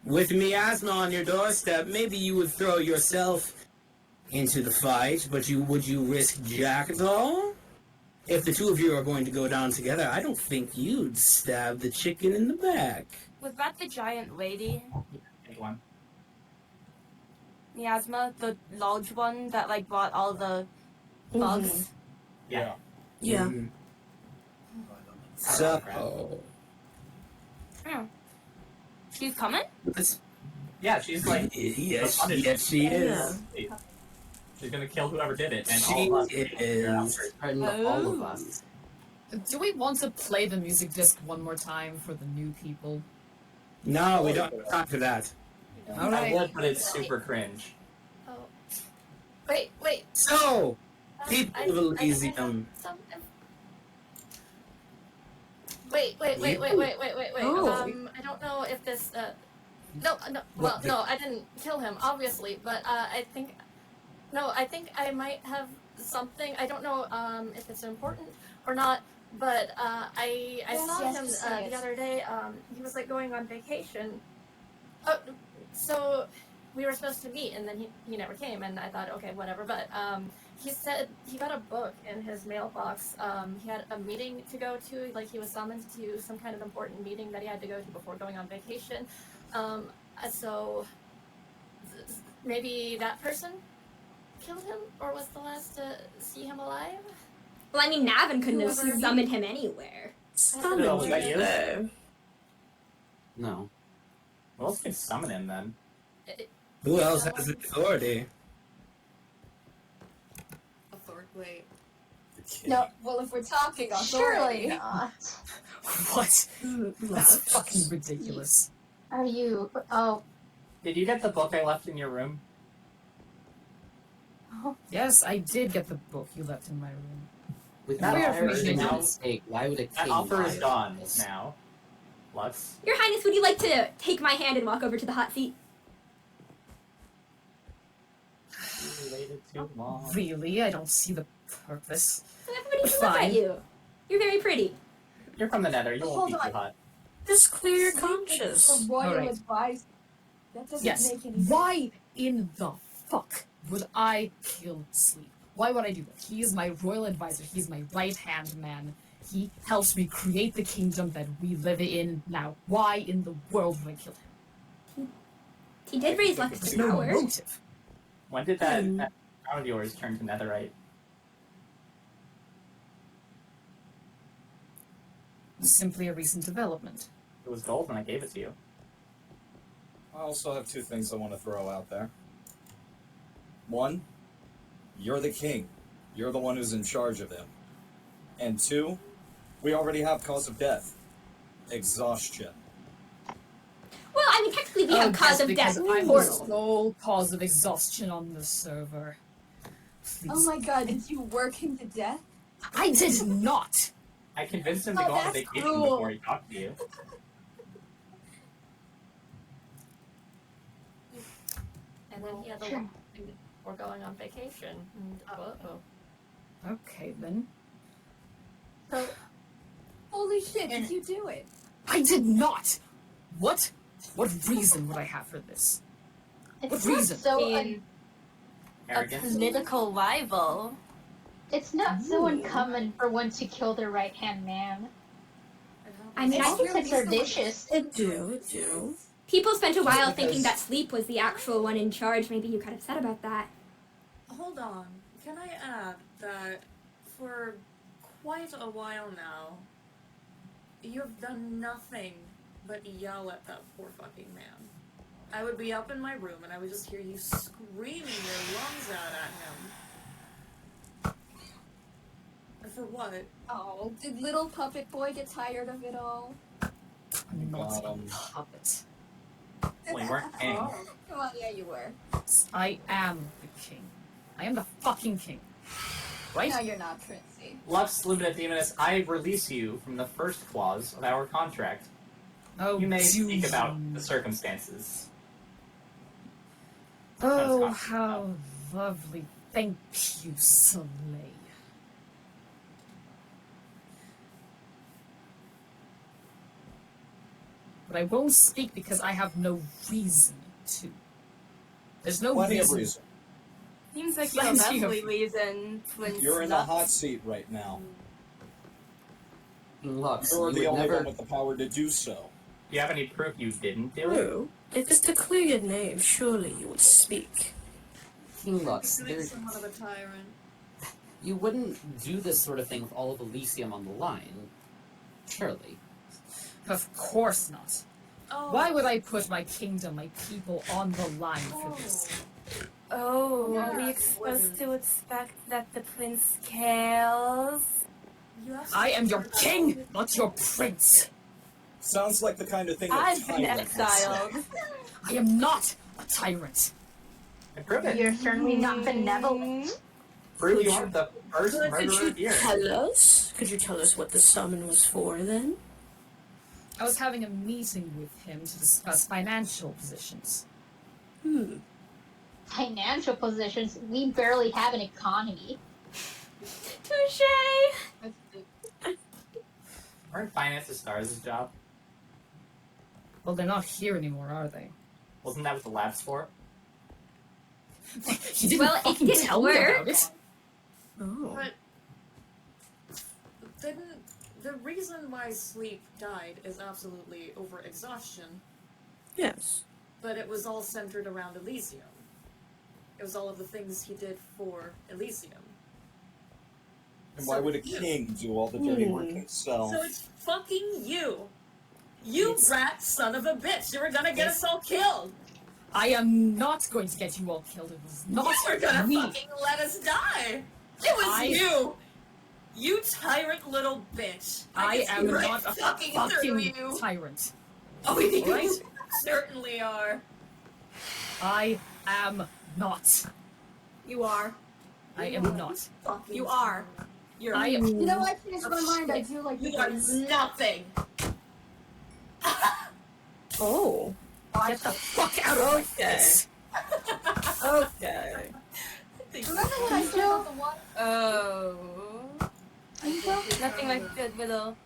With miasma on your doorstep, maybe you would throw yourself into the fight, but would you risk Jackdaw? If the two of you are going to go down together, I don't think you'd stab the chicken in the back. Was that the giant lady? Big one. Miasma, the large one that like brought all the bugs? Yeah. Yeah. So, Hmm. She's coming? Yeah, she's like. yes, the punishment. yes, she is. She's gonna kill whoever did it, and She all of us. is. All of us. Do we want to play the music disc one more time for the new people? No, we don't have time for that. I would, but it's super cringe. Oh. Wait. So, people of Elysium. Wait. Oh. I don't know if this. No. Well, no, I didn't kill him, obviously, but I think. No, I think I might have something. I don't know if it's important or not, but I saw him the other day. He was like going on vacation. Oh, so we were supposed to meet, and then he never came, and I thought, okay, whatever. But he said he got a book in his mailbox. He had a meeting to go to, like he was summoned to some kind of important meeting that he had to go to before going on vacation. So maybe that person killed him, or was the last to see him alive? Well, I mean, Navin couldn't have Whoever- summoned him anywhere. Summoned Summoned him, you, though. No. Well, let's just summon him then. Who else has the authority? Wait. No, well, if we're talking Surely authority, not. What? That's That's fucking ridiculous. Are you? Oh, Did you get the book I left in your room? Yes, I did get the book you left in my room. With That the offer is being now- at stake, why would a That king offer lie is about gone this? now. Lux? Your Highness, would you like to take my hand and walk over to the hot seat? You waited too long. Really? I don't see the purpose. So everybody can look at Fine. you. You're very pretty. You're from the Nether. You won't Hold be too on. hot. Just clear your the conscience. royal Alright. advice. That doesn't Yes. make any sense. Why in the fuck would I kill Sleep? Why would I do that? He is my royal advisor. He's my right-hand man. He helps me create the kingdom that we live in now. Why in the world would I kill him? He did raise Lux There's to no power. motive. When did that crown of yours turn to netherite? It's simply a recent development. It was gold when I gave it to you. I also have two things I want to throw out there. One, you're the king. You're the one who's in charge of him. And two, we already have cause of death. Exhaustion. Well, I mean, technically we have cause of death. I'm the Portal. sole cause of exhaustion on the server. Please. Oh my god, did you work him to death? I did not! I convinced him to Oh, go on that's vacation cruel. before he talked to you. And then he had the Sure. one thing before going on vacation. And, whoa. Okay then. So, holy shit, did you do it? I did not! What reason would I have for this? it's What not reason? so. In a Arrogance. political rival. It's not so uncommon for one to kill their right hand man. I mean, I think Opposites are vicious. It do. people spent a while because- thinking that Sleep was the actual one in charge. Maybe you got upset about that. Hold on. Can I add that for quite a while now, you have done nothing but yell at that poor fucking man. I would be up in my room and I would just hear you screaming your lungs out at him. And for what? Oh, did little puppet boy get tired of it all? I'm not a Um, puppet. Well, you weren't king. Oh, come on, yeah, you were. I am the king. I am the fucking king. Right? No, you're not, Trincy. Lux Lumina Demoness, I release you from the first clause of our contract. Oh, You may do speak about you? the circumstances. Oh, That's how lovely. Thank you, Soleil. But I won't speak because I have no reason to. There's no Plenty of reason. reason. Seems like you have Plenty of- every reason to You're in the insult. hot seat right now. Lux, You're you the would only never. one with the power to do so. Do you have any proof you didn't do it? True. If it's to clear your name, surely you would speak. King Lux, Becoming there, somewhat of a tyrant. you wouldn't do this sort of thing with all of Elysium on the line. Surely. Of course not. Oh. Why would I put my kingdom, my people on the line for this? Oh, are Yeah, we supposed to expect that the prince kills? You have I am your something king, not your prince. Sounds like the kind of thing I've a been tyrant would say. exiled. I am not a tyrant. And prove it. You're certainly not benevolent. Prove Could you you- aren't the first Could murderer you here. tell us? Could you tell us what the summon was for then? I was having a meeting with him to discuss financial positions. Financial positions, we barely have an economy. Touche. Aren't finance the stars' job? Well, they're not here anymore, are they? Wasn't that what the lab's for? He didn't Well, it fucking didn't tell me work. about it. Oh. But then the reason why Sleep died is absolutely overexhaustion, Yes. but it was all centered around Elysium. It was all of the things he did for Elysium. And why would a king do all the dirty work himself? So it's fucking you. You rat son of a bitch. You were gonna get us all killed. I am not going to get you all killed. It was not You were gonna me. fucking let us die. It was you. You tyrant little bitch. I am right not a fucking fucking through you. tyrant. Oh, you Right? certainly are. I am not. You are. I am not. Fucking You are. You're I am. You know, I changed my mind. I do like You are nothing. Oh. Get the fuck out of my face. Okay. Remember when I killed the one? Oh. Nothing like a little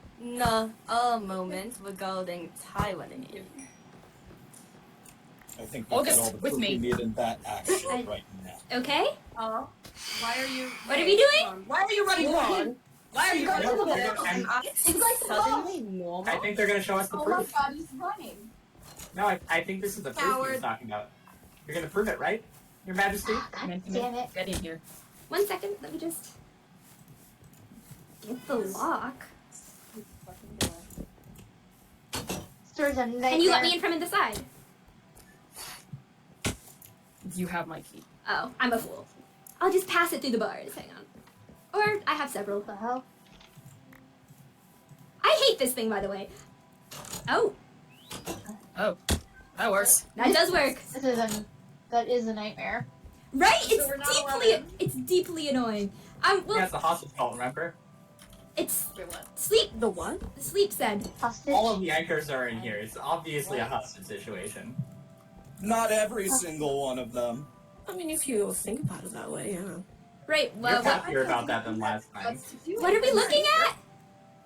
moment regarding tyranny. I think we've got August, all the with proof me. we need in that action right now. Okay. Oh, why are you? What are we doing? Why are you running? Hold on. Why are you running? It's like Suddenly normal. I think they're gonna show us the Oh my proof. god, he's running. No, I think this is the proof he was Coward. talking about. You're gonna prove it, right? Your Majesty? God damn it. Get in here. 1 second. Let me just get the lock. There's a nightmare. And you let me in from the side. You have my key. Oh, I'm a fool. I'll just pass it through the bars. Hang on. Or I have several. What the hell? I hate this thing, by the way. Oh, Oh, that works. that does work. That is a nightmare. Right? So we're not It's deeply annoying. Well, Yeah, it's the hostage call, remember? it's Wait, what? sleep. The what? Sleep said. Hostage. All of the anchors are in here. It's obviously a hostage situation. Not every single one of them. I mean, if you think about it that way, yeah. Right. You're Well, what happier about that than last time. are we looking at?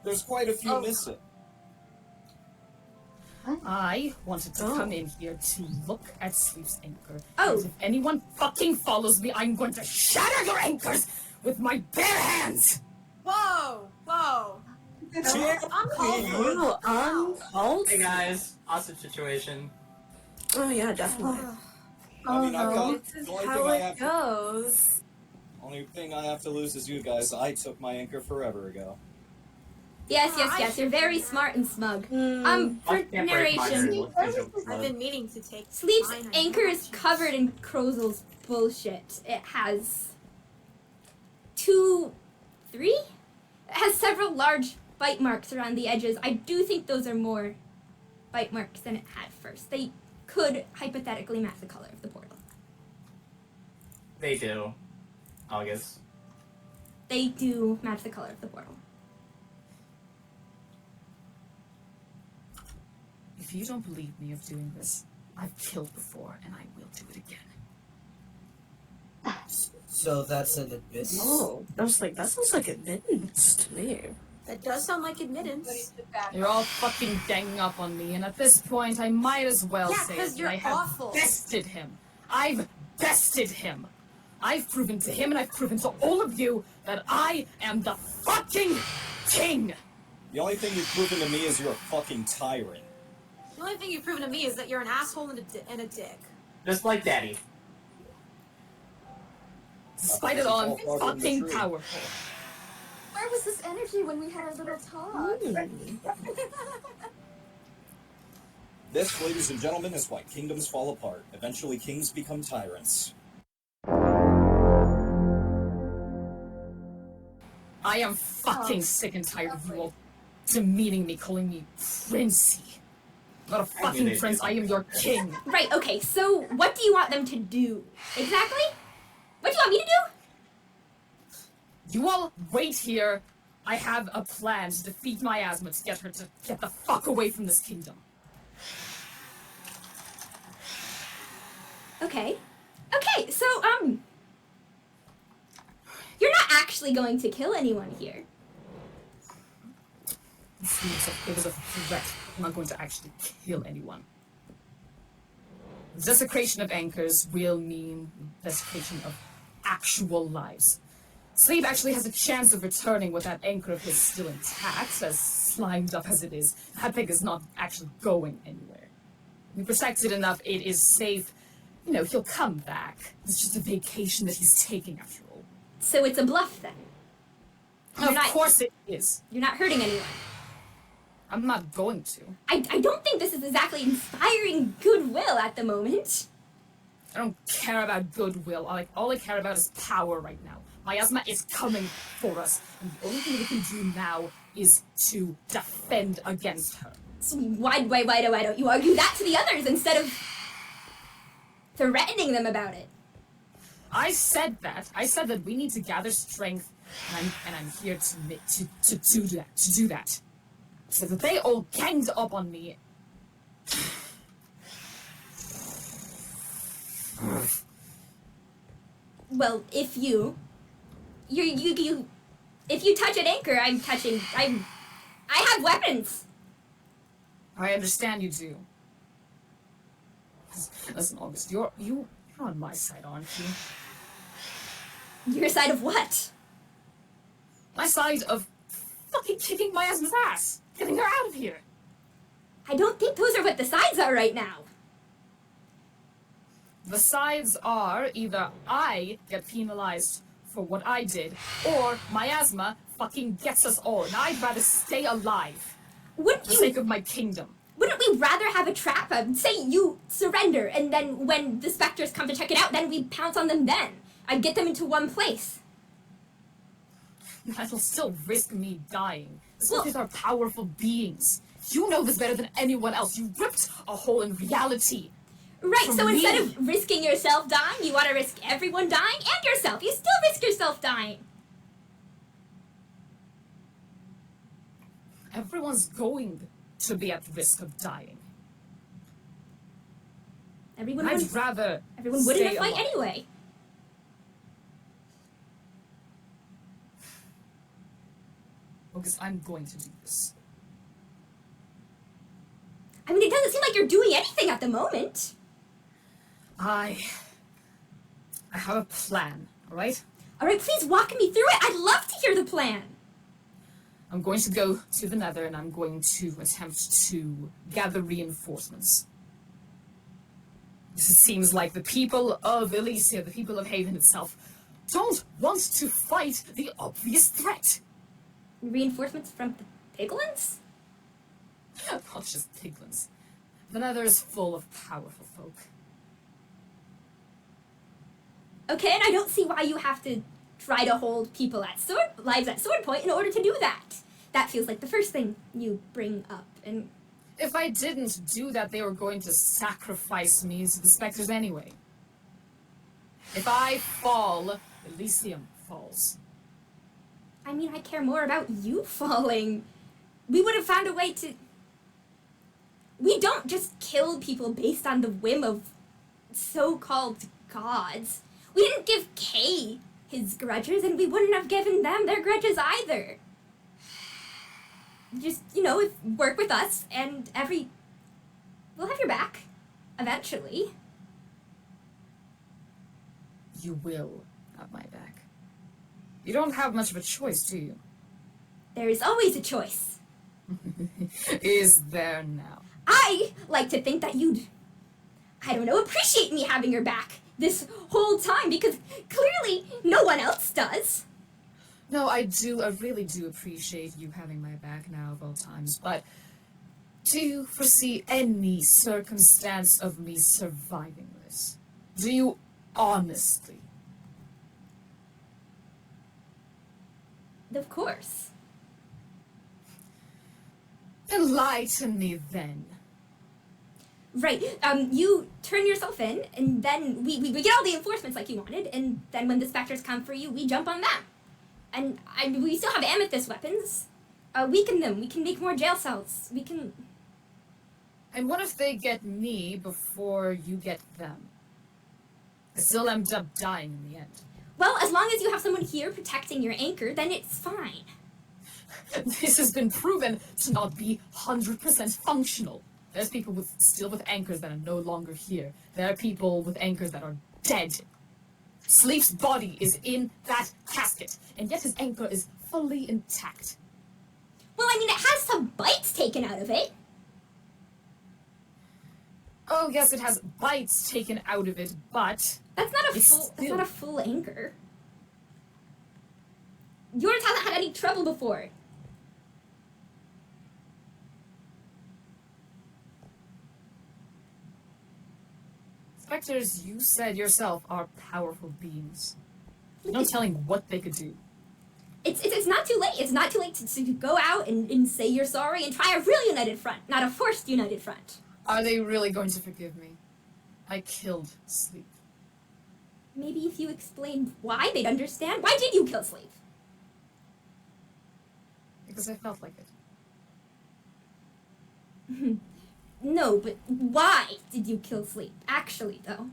There's quite a few missing. I wanted to come in here to look at Sleep's anchor. Oh. And if anyone fucking follows me, I'm going to shatter your anchors with my bare hands. Whoa! Whoa! Oh, uncalled? Hey guys, hostage situation. Oh, yeah, definitely. I mean, I've got This is the only how thing I it have. goes. Only thing I have to lose is you guys. I took my anchor forever ago. Yes, yes, yes. You're very smart and smug. For I can't break my narration, rule. It's a I've blood. been meaning to take Sleep's mine. anchor is covered in Crozel's bullshit. It has 2, 3? It has several large bite marks around the edges. I do think those are more bite marks than it had first. They could hypothetically match the color of the portal. They do. August. They do match the color of the portal. If you don't believe me of doing this, I've killed before and I will do it again. So that's an admittance. Oh, that sounds like admittance to me. That does sound like admittance. You're all fucking ganging up on me, and at this point, I might as well Yeah, say 'cause that you're I have awful. bested him. I've bested him. I've proven to him and I've proven to all of you that I am the fucking king. The only thing you've proven to me is you're a fucking tyrant. The only thing you've proven to me is that you're an asshole and a dick. Just like Daddy. Despite it all, I'm All part of the fucking truth. powerful. Where was this energy when we had our little talk? This, ladies and gentlemen, is why kingdoms fall apart. Eventually, kings become tyrants. I am fucking sick and tired of you all demeaning me, calling me princey. Not a fucking they prince, did. I am your king. Right, okay, so what do you want them to do? Exactly? What do you want me to do? You all wait here. I have a plan to defeat miasma to get her to get the fuck away from this kingdom. Okay. Okay, so, you're not actually going to kill anyone here. It was a threat. I'm not going to actually kill anyone. Desecration of anchors will mean desecration of actual lives. Sleep actually has a chance of returning with that anchor of his still intact, as slimed up as it is. That thing is not actually going anywhere. We protect it enough, it is safe. You know, he'll come back. It's just a vacation that he's taking after all. So it's a bluff then? Of course it is. You're not hurting anyone. I'm not going to. I don't think this is exactly inspiring goodwill at the moment. I don't care about goodwill. All I care about is power right now. Miasma is coming for us, and the only thing we can do now is to defend against her. So why don't you argue that to the others instead of threatening them about it? I said that. I said that we need to gather strength, and I'm here to do that. So that they all ganged up on me. Well, if you touch an anchor, I have weapons. I understand you do. Listen, August, you're on my side, aren't you? Your side of what? My side of fucking kicking Miasma's ass, getting her out of here. I don't think those are what the sides are right now. The sides are either I get penalized for what I did, or Miasma fucking gets us all, and I'd rather stay alive. For the sake of my kingdom. Wouldn't we rather have a trap? Say you surrender, and then when the specters come to check it out, then we pounce on them then. I'd get them into one place. That'll still risk me dying. The specters are powerful beings. You know this better than anyone else. You ripped a hole in reality. Right, so me. instead of risking yourself dying, you want to risk everyone dying and yourself. You still risk yourself dying. Everyone's going to be at risk of dying. Everyone I'd would rather everyone would in a stay fight alive. anyway. Because I'm going to do this. I mean, it doesn't seem like you're doing anything at the moment. I have a plan, alright? Alright, please walk me through it. I'd love to hear the plan. I'm going to go to the Nether and I'm going to attempt to gather reinforcements. It seems like the people of Elysia, the people of Haven itself, don't want to fight the obvious threat. Reinforcements from the piglins? Not just piglins. The Nether is full of powerful folk. Okay, and I don't see why you have to try to hold people at lives at sword point in order to do that. That feels like the first thing you bring up, and If I didn't do that, they were going to sacrifice me to the specters anyway. If I fall, Elysium falls. I mean, I care more about you falling. We would have found a way to... We don't just kill people based on the whim of so-called gods. We didn't give Kay his grudges, and we wouldn't have given them their grudges either. Just, work with us, and we'll have your back. Eventually. You will have my back. You don't have much of a choice, do you? There is always a choice. Is there now? I like to think that you'd, appreciate me having your back this whole time, because clearly no one else does. No, I really do appreciate you having my back now of all times, but do you foresee any circumstance of me surviving this? Do you honestly? Of course. Enlighten me then. Right, you turn yourself in, and then we get all the enforcements like you wanted, and then when the specters come for you, we jump on them. And we still have amethyst weapons. Weaken them. We can make more jail cells. We can... And what if they get me before you get them? I still end up dying in the end. Well, as long as you have someone here protecting your anchor, then it's fine. This has been proven to not be 100% functional. There's people still with anchors that are no longer here. There are people with anchors that are dead. Sleep's body is in that casket, and yet his anchor is fully intact. Well, I mean, it has some bites taken out of it. Oh yes, it has bites taken out of it, but That's not a it's full. That's still- not a full anchor. Yours hasn't had any trouble before. Spectres, you said yourself, are powerful beings. No telling what they could do. It's not too late. It's not too late to go out and say you're sorry and try a real united front, not a forced united front. Are they really going to forgive me? I killed Sleep. Maybe if you explained why, they'd understand. Why did you kill Sleep? Because I felt like it. No, but why did you kill Sleep? Actually, though.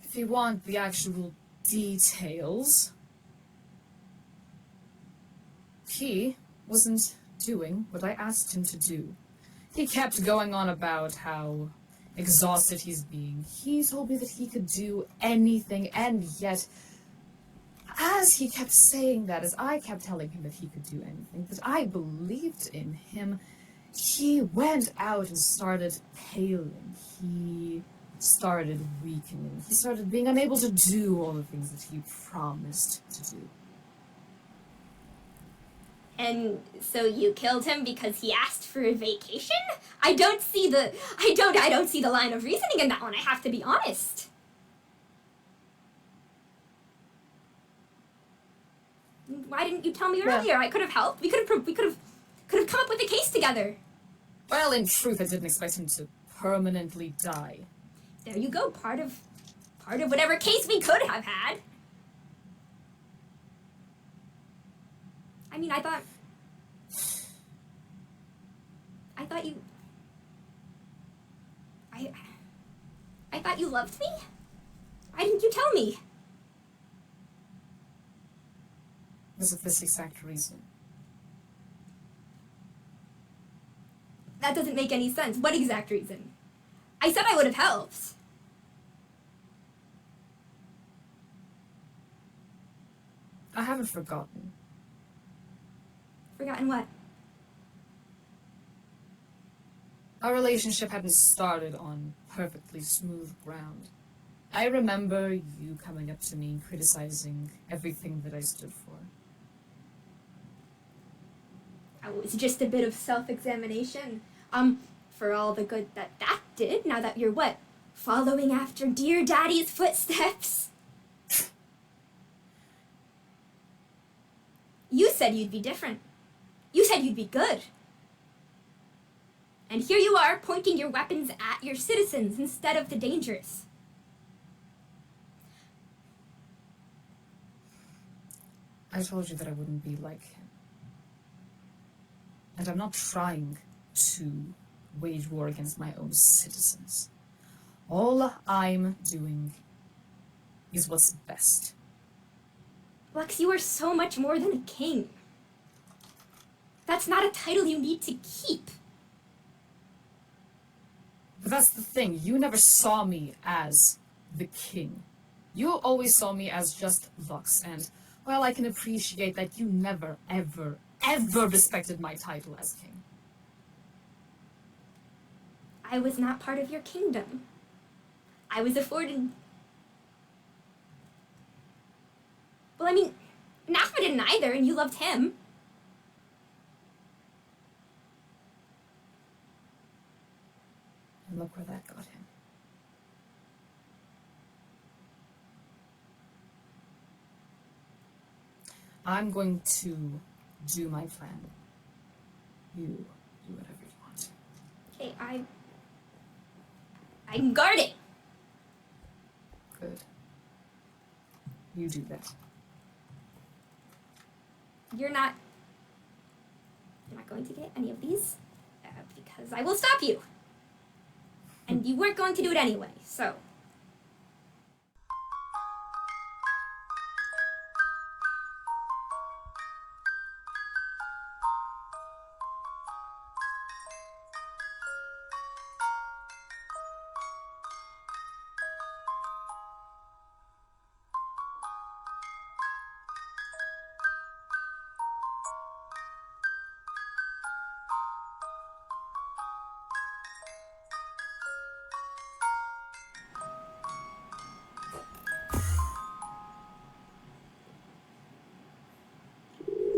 If you want the actual details, he wasn't doing what I asked him to do. He kept going on about how exhausted he's being. He told me that he could do anything, and yet, as he kept saying that, as I kept telling him that he could do anything, that I believed in him, he went out and started paling. He started weakening. He started being unable to do all the things that he promised to do. And so you killed him because he asked for a vacation? I don't see the line of reasoning in that one, I have to be honest. Why didn't you tell me earlier? I could have helped. We could have come up with a case together. Well, in truth, I didn't expect him to permanently die. There you go, part of whatever case we could have had. I mean, I thought you... I thought you loved me? Why didn't you tell me? Because of this exact reason. That doesn't make any sense. What exact reason? I said I would have helped. I haven't forgotten. Forgotten what? Our relationship hadn't started on perfectly smooth ground. I remember you coming up to me criticizing everything that I stood for. Oh, it was just a bit of self-examination. For all the good that did, now that you're what? Following after dear daddy's footsteps? You said you'd be different. You said you'd be good. And here you are, pointing your weapons at your citizens instead of the dangers. I told you that I wouldn't be like him. And I'm not trying to wage war against my own citizens. All I'm doing is what's best. Lux, you are so much more than a king. That's not a title you need to keep. But that's the thing, you never saw me as the king. You always saw me as just Lux, and, well, I can appreciate that you never, ever, ever respected my title as king. I was not part of your kingdom. I was afforded... Well, I mean, Nafma didn't either, and you loved him. And look where that got him. I'm going to do my plan. You do whatever you want. Okay, I can guard it. Good. You do that. You're not going to get any of these, because I will stop you. And you weren't going to do it anyway, so...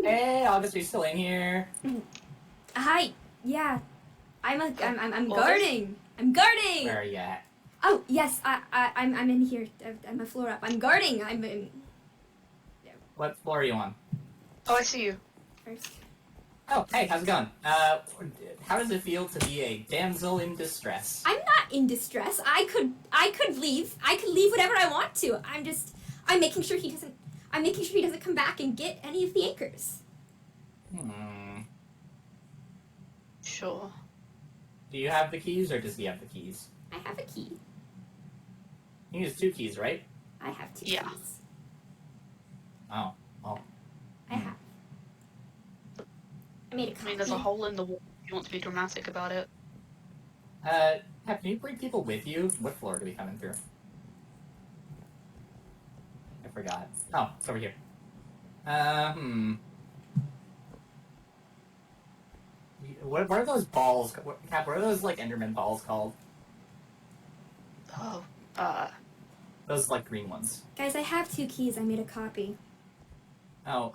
Hey, August, are you still in here? Hi. Yeah. I'm August? guarding. I'm guarding. Where are you at? Oh yes, I'm in here. I'm a floor up. I'm guarding. I'm in What floor are you on? Oh, I see you. first. Oh, hey, how's it going? How does it feel to be a damsel in distress? I'm not in distress. I could leave. I could leave whenever I want to. I'm making sure he doesn't come back and get any of the anchors. Sure. Do you have the keys, or does he have the keys? I have a key. He has 2 keys, right? I have 2 Yeah. keys. Oh, well. I have. I made a I copy. mean, there's a hole in the wall if you want to be dramatic about it. Can you bring people with you? What floor are we coming through? I forgot. Oh, it's over here. What are those balls? Cap, what are those, like, Enderman balls called? Oh, Those, like, green ones. Guys, I have 2 keys. I made a copy. Oh,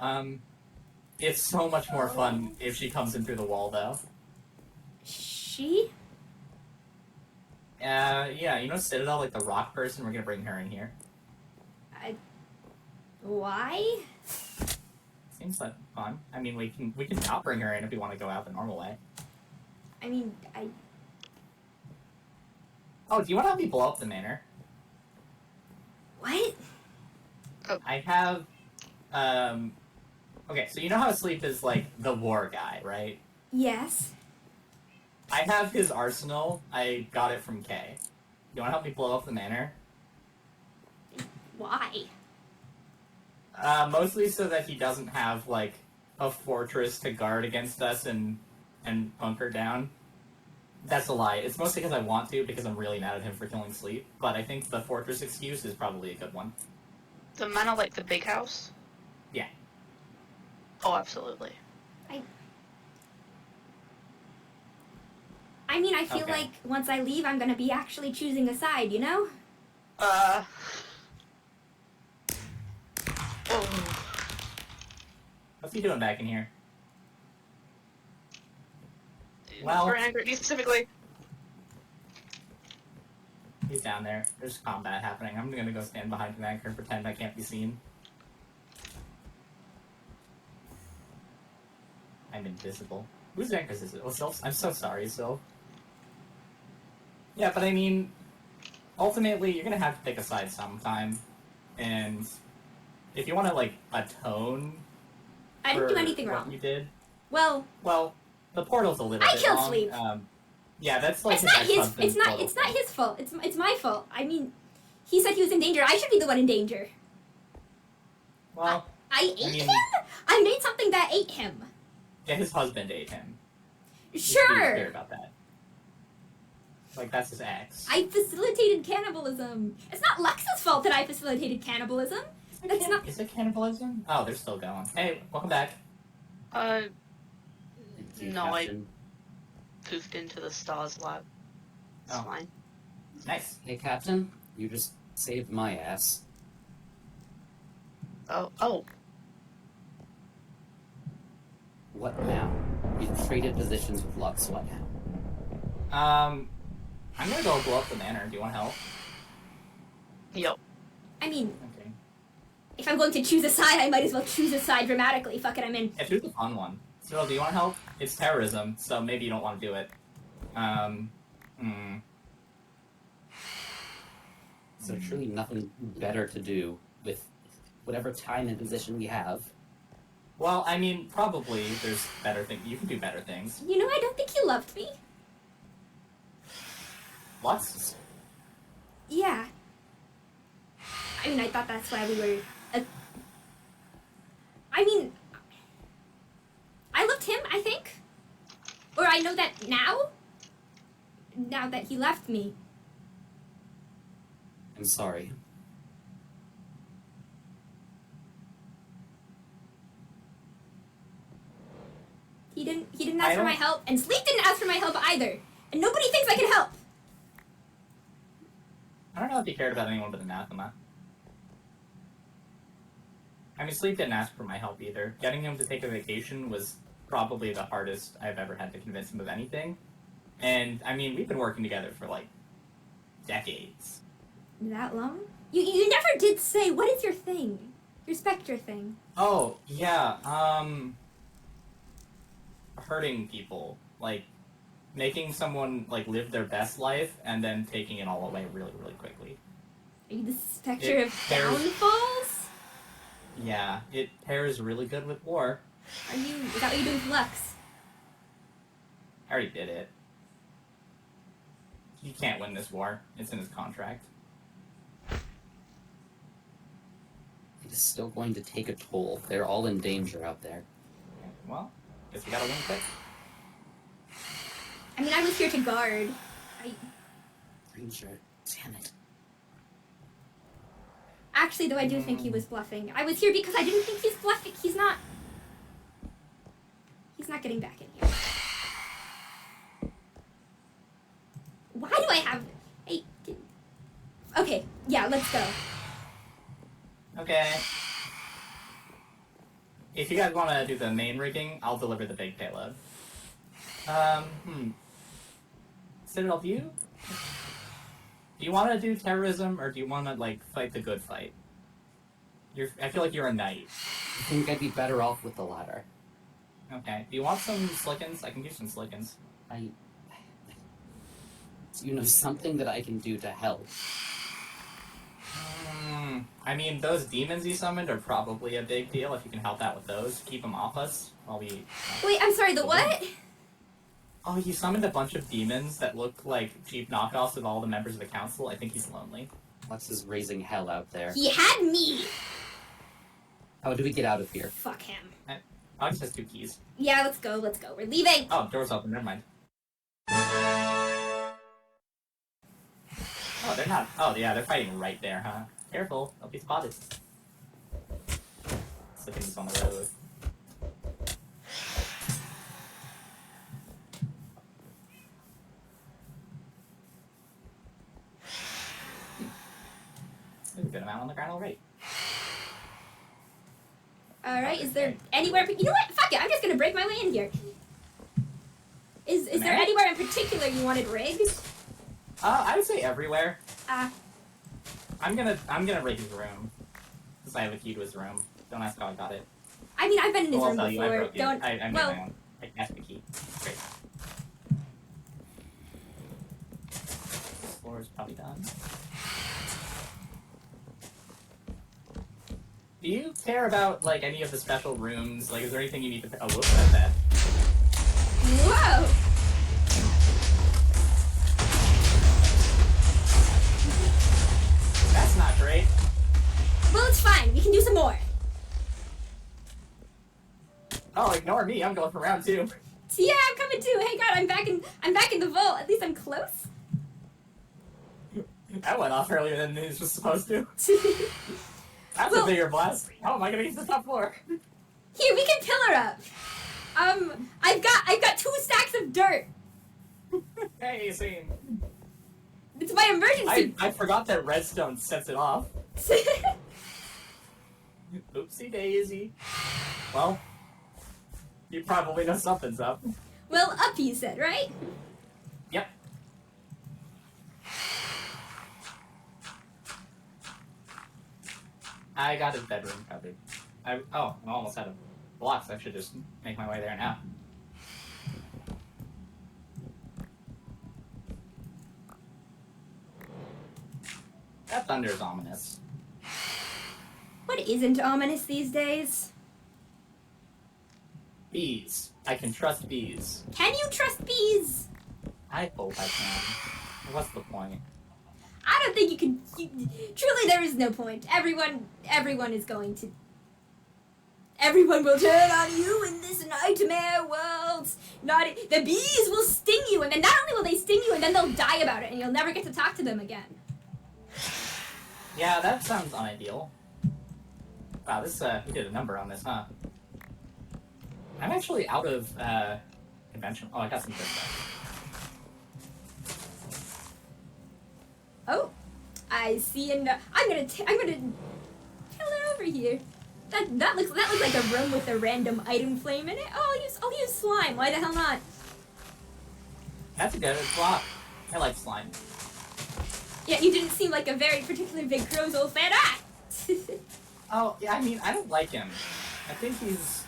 it's so much more fun if she comes in through the wall, though. She? Yeah, you know Citadel, like the rock person? We're gonna bring her in here. Why? Seems like fun. I mean, we can not bring her in if we want to go out the normal way. I mean, Oh, do you want to help me blow up the manor? What? I have, okay, so you know how Sleep is, like, the war guy, right? Yes. I have his arsenal. I got it from Kay. You want to help me blow up the manor? Why? Mostly so that he doesn't have, like, a fortress to guard against us and bunker down. That's a lie. It's mostly because I want to, because I'm really mad at him for killing Sleep. But I think the fortress excuse is probably a good one. the manor, like the big house? Yeah. Oh, absolutely. I mean, I feel Okay. like once I leave, I'm gonna be actually choosing a side, you know? Oh. What's he doing back in here? Well, Very angry at me specifically. he's down there. There's combat happening. I'm gonna go stand behind an anchor and pretend I can't be seen. I'm invisible. Whose anchor is it? Oh, Sylph? I'm so sorry, Sylph. Yeah, but I mean, ultimately, you're gonna have to pick a side sometime. And if you want to, like, atone I didn't do for anything what wrong. you did, Well, well, the portal's a little I bit killed long. Sleep. Yeah, that's like it's not his. ex-husband's It's portal. not his fault. It's my fault. I mean, he said he was in danger. I should be the one in danger. Well, I ate mean- him. I made something that ate him. yeah, his husband ate him. Be Sure. clear about that. Like, that's his ex. I facilitated cannibalism. It's not Lex's fault that I facilitated cannibalism. That's not. Is it cannibalism? Oh, they're still going. Hey, welcome back. No, I poofed into the stars lab. It's Oh. fine. Nice. Hey, Captain, you just saved my ass. Oh. What now? We've traded positions with Lux. What now? I'm gonna go blow up the manor. Do you want help? Yep. I mean, Okay. if I'm going to choose a side, I might as well choose a side dramatically. Fuck it, I'm in. Yeah, choose the fun one. Cyril, do you want help? It's terrorism, so maybe you don't want to do it. So truly nothing better to do with whatever time and position we have. Well, I mean, probably there's better things. You can do better things. You know, I don't think you loved me. Lux? Yeah. I mean, I thought that's why we were. I mean, I loved him, I think. Or I know that now. Now that he left me. I'm sorry. He didn't ask for my help, and Sleep didn't ask for my help either. And nobody thinks I can help. I don't know if he cared about anyone but Anathema. I mean, Sleep didn't ask for my help either. Getting him to take a vacation was probably the hardest I've ever had to convince him of anything. And, I mean, we've been working together for, like, decades. That long? You never did say, what is your thing? Your Spectre thing. Oh, yeah, hurting people. Like, making someone, like, live their best life and then taking it all away really, really quickly. Are you the Spectre of downfalls? Yeah, it pairs really good with war. Is that what you do with Lux? I already did it. He can't win this war. It's in his contract. It is still going to take a toll. They're all in danger out there. Well, guess we gotta win quick. I mean, I was here to guard. Ranger, damn it. Actually, though, I do think he was bluffing. I was here because I didn't think he's bluffing. He's not getting back in here. Why do I have... Okay, yeah, let's go. Okay. If you guys want to do the main rigging, I'll deliver the big payload. Citadel, do you want to do terrorism, or do you want to, like, fight the good fight? I feel like you're a knight. I think I'd be better off with the latter. Okay. Do you want some slickens? I can give some slickens. You know, something that I can do to help. I mean, those demons you summoned are probably a big deal if you can help out with those. Keep them off us while we... Wait, I'm sorry, the what? Oh, you summoned a bunch of demons that look like cheap knockoffs of all the members of the council. I think he's lonely. Lux is raising hell out there. He had me! How do we get out of here? Fuck him. Alex has 2 keys. Yeah, let's go. We're leaving! Oh, door's open. Never mind. Oh, they're not... Oh, yeah, they're fighting right there, huh? Careful. They'll be spotted. Slickens on the road. There's a good amount on the ground already. Alright, is there anywhere... You know what? Fuck it, I'm just gonna break my way in here. Is there anywhere in particular you wanted rigged? I would say everywhere. Ah. I'm gonna rig his room. Because I have a key to his room. Don't ask how I got it. I mean, I've been in his Well, room I'll tell you, I before. broke it. Don't... I made well... my own. I cast the key. Great. This floor is probably done. Do you care about, like, any of the special rooms? Like, is there anything you need to... Oh, whoops, that's that. Whoa! That's not great. Well, it's fine. We can do some more. Oh, ignore me. I'm going for round 2. Yeah, I'm coming too. Hey, God, I'm back in the vault. At least I'm close. That went off earlier than it was supposed to. That's a bigger blast. How am I gonna use the top floor? Here, we can pillar up. I've got 2 stacks of dirt. Hey, same. It's my emergency. I forgot that redstone sets it off. Oopsie daisy. Well, you probably know something's up. Well, up you said, right? Yep. I got his bedroom covered. I almost had a blocks. I should just make my way there now. That thunder is ominous. What isn't ominous these days? Bees. I can trust bees. Can you trust bees? I hope I can. What's the point? I don't think you can. Truly, there is no point. Everyone is going to. Everyone will turn on you in this nightmare world. The bees will sting you, and then not only will they sting you, and then they'll die about it, and you'll never get to talk to them again. Yeah, that sounds unideal. Wow, this we did a number on this, huh? I'm actually out of convention. Oh, I got some good stuff. Oh, I see, and I'm gonna kill it over here. That looks like a room with a random item flame in it. Oh, I'll use slime. Why the hell not? That's a good swap. I like slime. Yeah, you didn't seem like a very particularly big Crozol fan. Ah! Oh, yeah, I mean, I don't like him. I think he's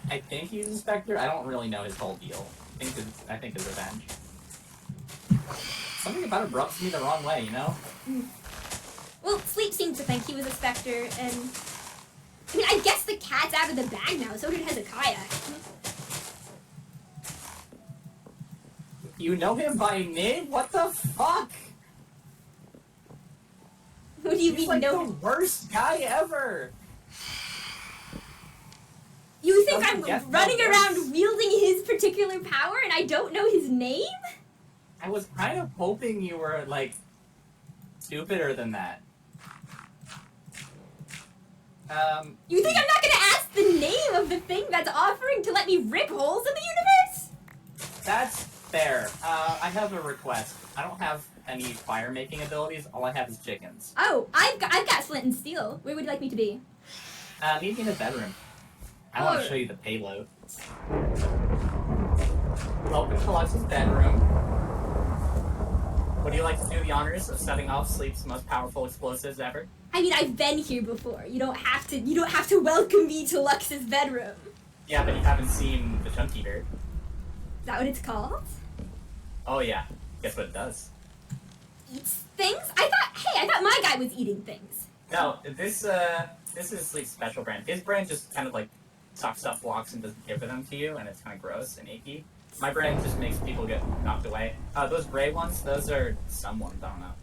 a Spectre. I don't really know his whole deal. I think his revenge. Something about it rubs me the wrong way, you know? Well, Sleep seemed to think he was a Spectre, and... I mean, I guess the cat's out of the bag now, so did Hezekiah. You know him by name? What the fuck? Who do you He's mean like know? the worst guy ever! You think Doesn't I'm get running no around worse. wielding his particular power and I don't know his name? I was kind of hoping you were, like, stupider than that. You think I'm not gonna ask the name of the thing that's offering to let me rip holes in the universe? That's fair. I have a request. I don't have any fire-making abilities. All I have is chickens. Oh, I've got flint and steel. Where would you like me to be? Meet me in the bedroom. I want to show you the payload. Welcome to Lux's bedroom. Would you like to do the honors of setting off Sleep's most powerful explosives ever? I mean, I've been here before. You don't have to welcome me to Lux's bedroom. Yeah, but you haven't seen the Chunk Eater. Is that what it's called? Oh yeah. Guess what it does? Eats things? I thought my guy was eating things. No, this is Sleep's special brand. His brand just kind of like sucks up blocks and doesn't give them to you, and it's kind of gross and icky. My brand just makes people get knocked away. Those gray ones, those are some ones. I don't know.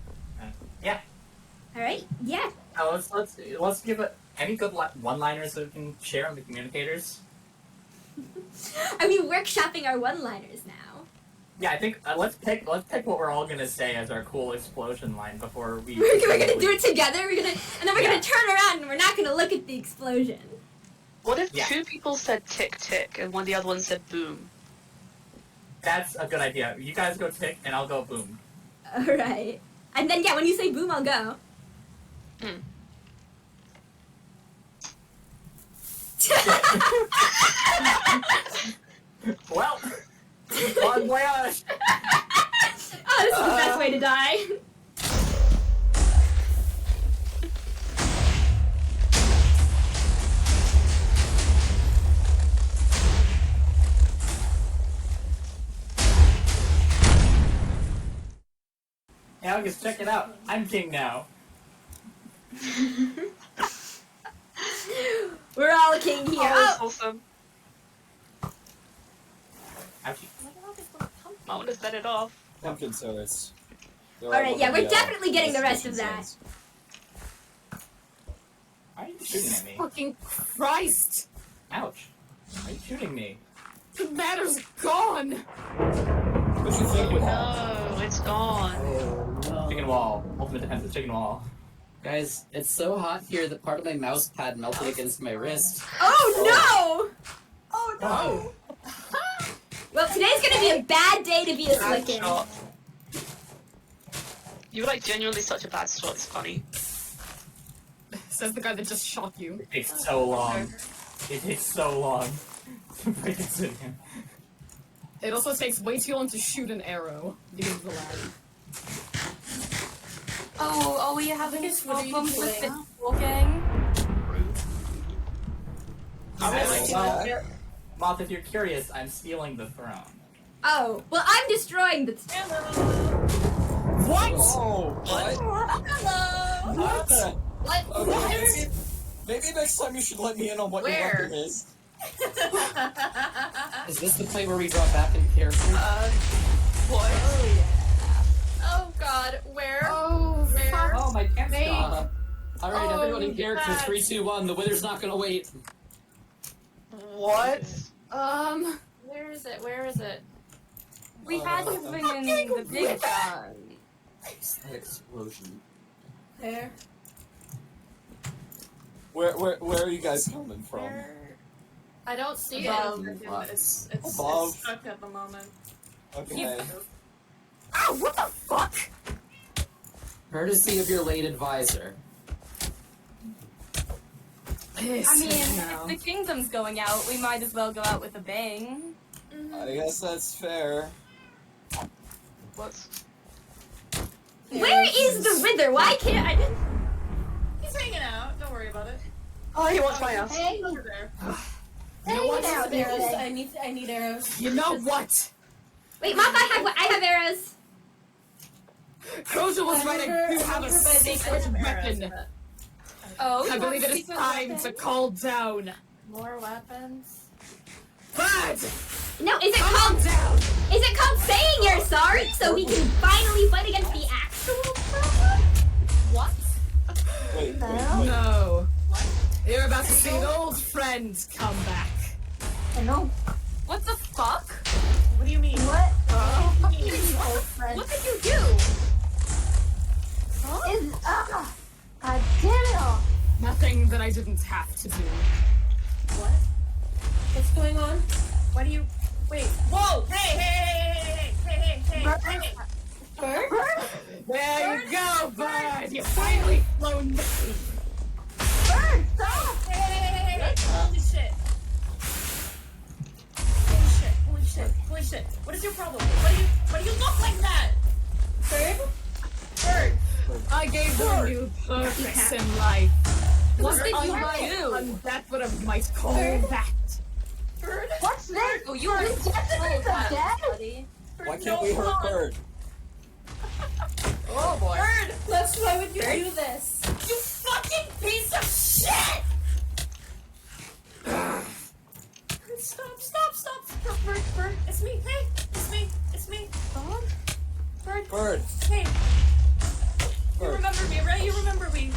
Yeah. All right. Yeah. Let's give it any good one-liners that we can share on the communicators. Are we workshopping our one-liners now? Yeah, I think let's pick what we're all gonna say as our cool explosion line before we. We're gonna do it together. We're gonna turn around and we're not gonna look at the explosion. What if two people said tick tick and one of the other one said boom? That's a good idea. You guys go tick and I'll go boom. All right. And then when you say boom, I'll go. Well, bon voyage. Oh, this is the best way to die. Now just check it out. I'm king now. We're all king here. Oh, awesome. Ouchie. I want to set it off. Pumpkin swords. Alright, yeah, we're definitely getting the rest of that. Why are you shooting at me? Fucking Christ! Ouch. Why are you shooting me? The matter's gone! What do you think with that? No, it's gone. Chicken wall. Ultimate defense of chicken wall. Guys, it's so hot here that part of my mouse pad melted against my wrist. Oh no! Oh no! Well, today's gonna be a bad day to be a slickin'. You were like genuinely such a bad spot, it's funny. Says the guy that just shot you. It takes so long. It takes so long to break it in him. It also takes way too long to shoot an arrow because of the lag. Oh, are we having a What are you problems with playing? the walking? Moth, if you're curious, I'm stealing the throne. Oh, well, I'm destroying the. What? Oh, what? Hello! What? What? Okay, maybe next time you should let me in on what your Where? weapon is. Is this the point where we drop back into character? What? Oh, yeah. Oh, God. Where? Oh, Where? Oh, my camp's Wait. gone. Alright, Oh, everyone in character. yes. 3, 2, 1. The wither's not gonna wait. What? Where is it? Where is it? We Uh, had to bring in the big gun. That explosion. There. Where are you guys coming from? Where? I don't see Above. it. It's Above. stuck at the moment. Okay. Ow, what the fuck? Courtesy of your late advisor. I mean, if the kingdom's going out, we might as well go out with a bang. I guess that's fair. What's Where is the Riddler? Why can't I? He's hanging out. Don't worry about it. Oh, he wants my ass. Hey, He's over there. You know what? out there, Arrows. then. I need arrows. You know what? Wait, Mop, I have arrows. Kojo was right. I do have a secret weapon. Oh, I believe it is time to call down. More weapons. But No, is it called saying you're sorry so we can finally fight against the actual problem? What? Wait. no. You're about to see an old friend come back. I know. What the fuck? What do you mean? What? What do you mean? Old friend. What did you do? Is God damn it all. Nothing that I didn't have to do. What? What's going on? Why do you? Wait. Whoa! Hey! Bird? There you go, bud. You finally flown me. Bird, stop! Hey! Holy shit! Holy shit! What is your problem? Why do you look like that? Bird! I gave them new purpose in life. What did you Unlike do? That's what I might call that. Bird! What's this? Oh, you are Is Jessica dead? buddy. Why can't we hurt Bird? Oh boy! Bird! Lex, why would you do this? You fucking piece of shit! Stop! Bird, it's me. Hey, it's me. Bird. Hey. You Bird. remember me, right? You remember me.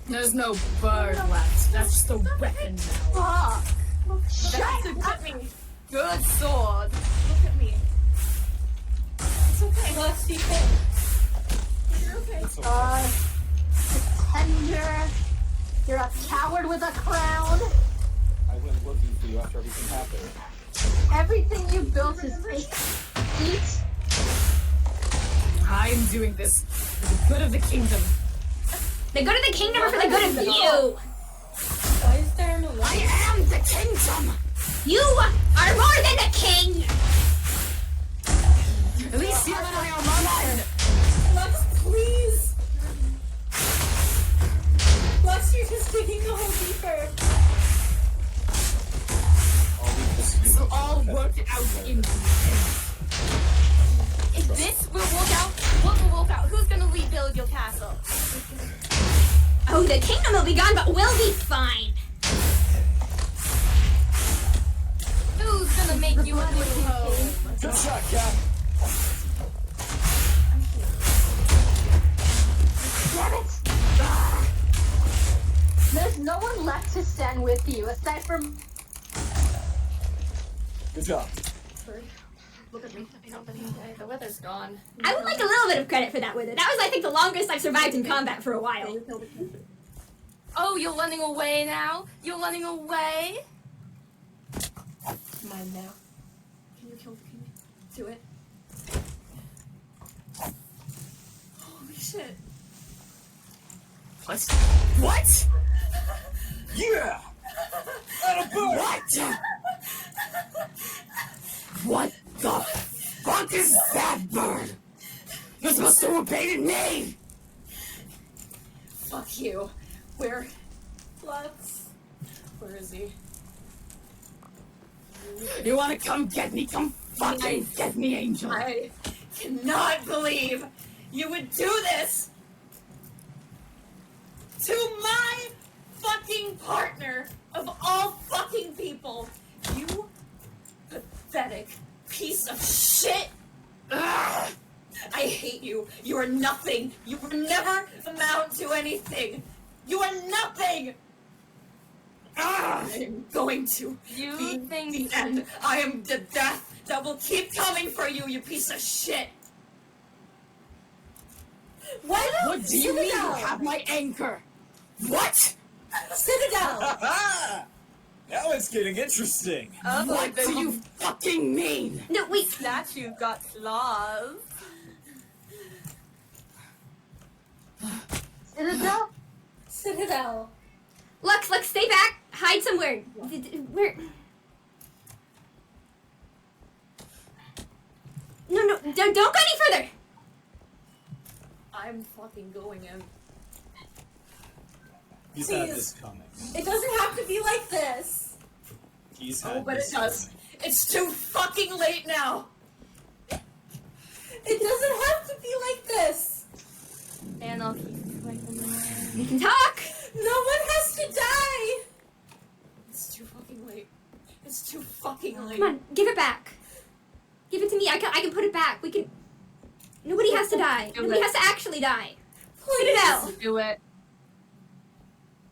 There's no bird left. That's just a weapon now. Fuck. Look at me. Good sword. Look at me. It's okay. Lex, you can. You're okay. It's okay. Pretender. You're a coward with a crown. I went looking for you after everything happened. Everything you built is fake. Eat. I'm doing this for the good of the kingdom. The good of the kingdom or for the good of you? Why is there no light? I am the kingdom. You are more than a king! At least you and I are one. Lex, please! Lex, you're just digging a hole deeper. I'll leave this to you. This will all work out in the end. If this will work out, what will work out? Who's gonna rebuild your castle? Oh, the kingdom will be gone, but we'll be fine. Who's gonna make you a new home? Good shot, Cap. Damn it! There's no one left to stand with you aside from. Good job. Bird, look at me. Okay, the weather's gone. I would like a little bit of credit for that with it. That was, I think, the longest I've survived in combat for a while. Oh, you're running away now? You're running away? Mine now. Can you kill the king? Do it. Holy shit. What? What? Yeah! Atta Bird! What? What the fuck is that, bird? You're supposed to have obeyed me! Fuck you. Where? Lex. Where is he? You wanna come get me? Come fucking get me, Angel! I cannot believe you would do this to my fucking partner of all fucking people. You pathetic piece of shit. Ugh. I hate you. You are nothing. You will never amount to anything. You are nothing. I am going to You be think the end. I am the death that will keep coming for you, you piece of shit. Why not? What do you mean you Citadel? have my anchor? What? Citadel! Now it's getting interesting. What do you fucking mean? No, wait. Statue got claws. Citadel? Citadel. Lux, stay back! Hide somewhere! Where? No, don't go any further! I'm fucking going in. He's had this coming. It doesn't have to be like this. He's had But it this does. coming. It's too fucking late now! It doesn't have to be like this. And I'll keep like We can talk! No one has to die. It's too fucking late. It's too fucking late. Come on, give it back. Give it to me. I can put it back. We can. Nobody has to die. Nobody has to actually die. Put it out. do it.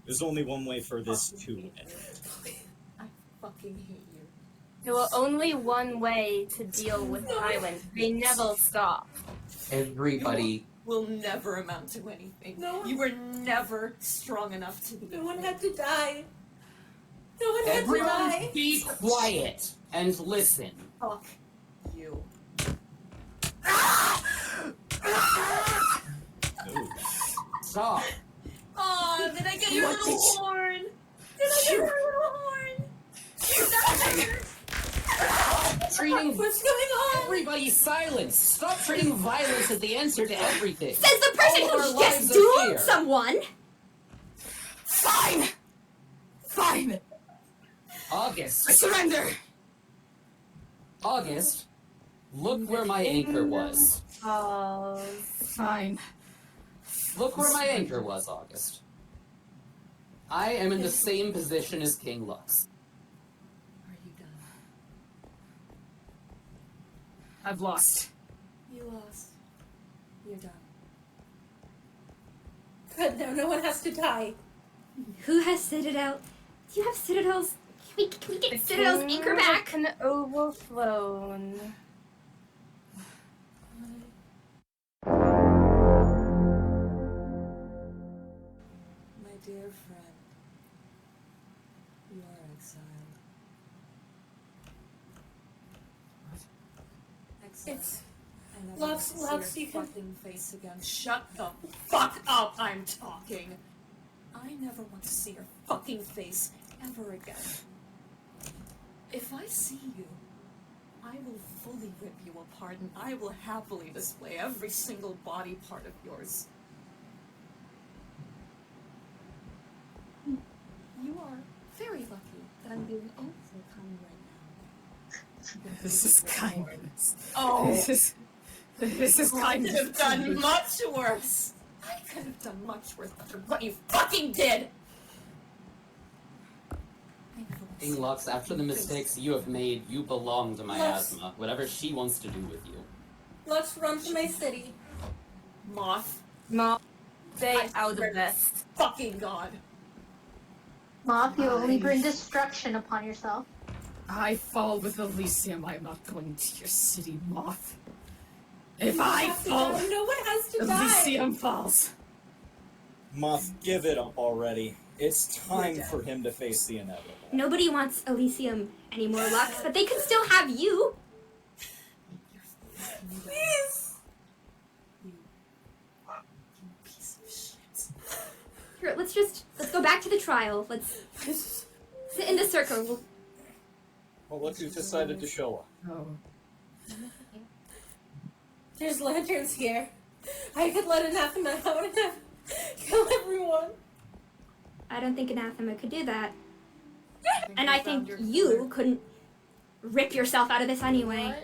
There's only one way for this to end. I fucking hate you. There was only one way to deal with violence. They never stop. Everybody. Will never amount to anything. No. You were never strong enough to be. No one had to die. No one had to Everyone die. be quiet and listen. Fuck you. No. Stop. Oh, did I get your little horn? Did I get your little horn? Treating What's going on? everybody silence. Stop treating violence as the answer to everything. Says the person All of who our just lives are doomed here. someone. Fine! Fine! August. I surrender! August. Look where my anchor was. Fine. Look where my anchor was, August. I am in the same position as King Lux. Are you done? I've lost. You lost. You're done. Good, now no one has to die. Who has Citadel? Do you have Citadel's? Can we get Citadel's anchor back? An overflown. My dear friend, you are exiled. Exiled. It's I never Lux, want to Lux, see you your can- fucking face again. Shut the fuck up! I'm talking. I never want to see your fucking face ever again. If I see you, I will fully rip you apart, and I will happily display every single body part of yours. You are very lucky that I'm being so kind right now. This is kindness. Oh, This is I could kindness. have done much worse. I could have done much worse than what you fucking did. King Lux, after the mistakes you have made, you belong to my Lux. asthma. Whatever she wants to do with you. Let's run to my city. Moth. No. Stay I out of swear to this. Fucking God. Moth, you only bring destruction upon yourself. I fall with Elysium. I'm not going to your city, Moth. If No one I has to fall, die. No one has to die. Elysium falls. Moth, give it up already. It's time for him to face the inevitable. Nobody wants Elysium anymore, Lux, but they can still have you. Please. You piece of shit. Here, let's go back to the trial. Let's sit in the circle. Well, look who decided to show up. Oh. There's lanterns here. I could let Anathema out and kill everyone. I don't think Anathema could do that. And you I found think your you killer. couldn't rip yourself out of this anyway.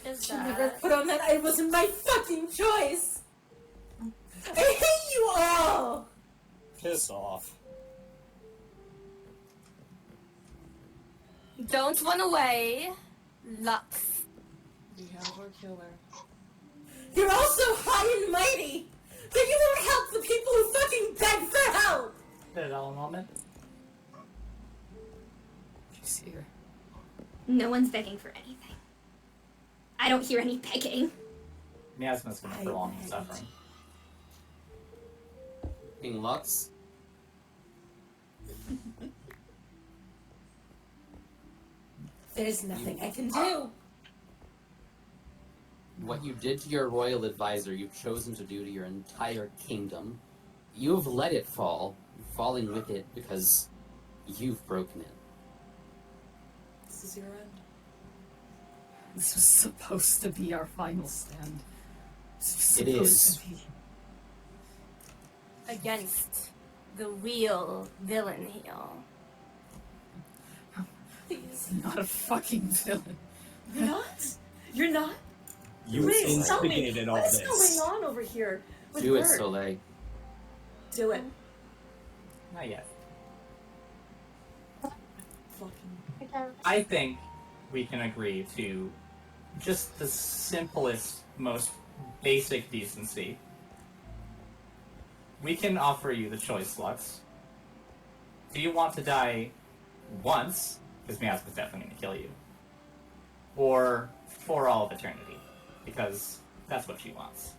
What is I never that? put on that. It wasn't my fucking choice. I hate you all. Piss off. Don't run away, Lux. We have our killer. You're all so high and mighty, but you won't help the people who fucking beg for help. Did it all a moment? She's here. No one's begging for anything. I don't hear any begging. Miasma's gonna prolong the suffering. King Lux, There's nothing I can do. what you did to your royal advisor, you've chosen to do to your entire kingdom. You have let it fall falling with it because you've broken it. This is your end. This was supposed to be our final stand. This was It supposed is. to be. Against the real villain here. Please. I'm not a fucking villain. You're not? You're not? You Please tell me, instigated all what is this. going on over here with Do it, Bert? Soleil. Do it. Not yet. Fucking. I think we can agree to just the simplest, most basic decency. We can offer you the choice, Lux. Do you want to die once, because Miazga's definitely going to kill you, or for all of eternity, because that's what she wants?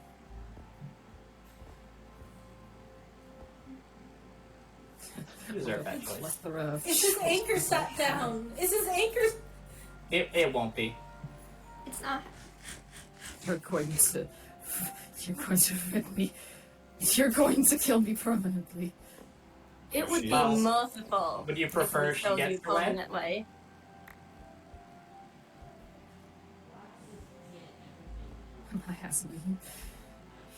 You deserve that choice. Plethora of Is his anchor sat down? Is his anchor... It won't be. It's not. You're going to rip me. You're going to kill me permanently. It would be Well, merciful. would you prefer if we she killed gets you away? permanently. My husband.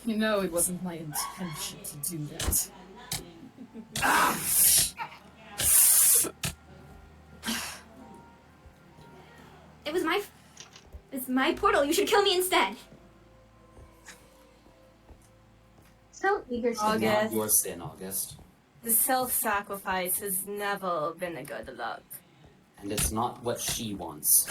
You know it wasn't my intention to do that. It's my portal. You should kill me instead. So eager to August. Not your sin, August. The self-sacrifice has never been a good look. And it's not what she wants.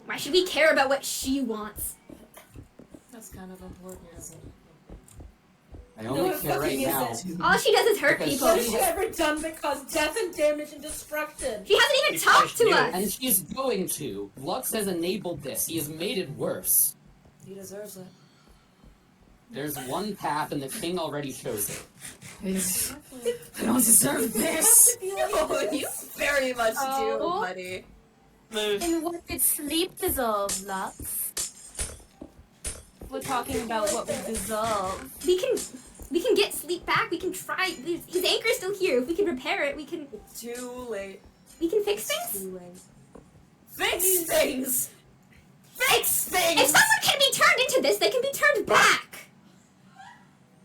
Why should we care about what she wants? That's kind of important, isn't it? I only it care right fucking now. isn't. All she does is hurt Because people. What has she ever done but cause death and damage and destruction? She hasn't even Because talked to you- us. And she's going to. Lux has enabled this. He has made it worse. He deserves it. There's one path, and the king already chose it. I don't deserve this. Oh, you very much do, Oh. buddy. And what did sleep deserve, Lux? We're talking about what we deserve. We can get sleep back. We can try. His anchor's still here. If we can repair it, we can Too late. fix things. Too late. Fix things! Fix If things! someone can be turned into this, they can be turned back.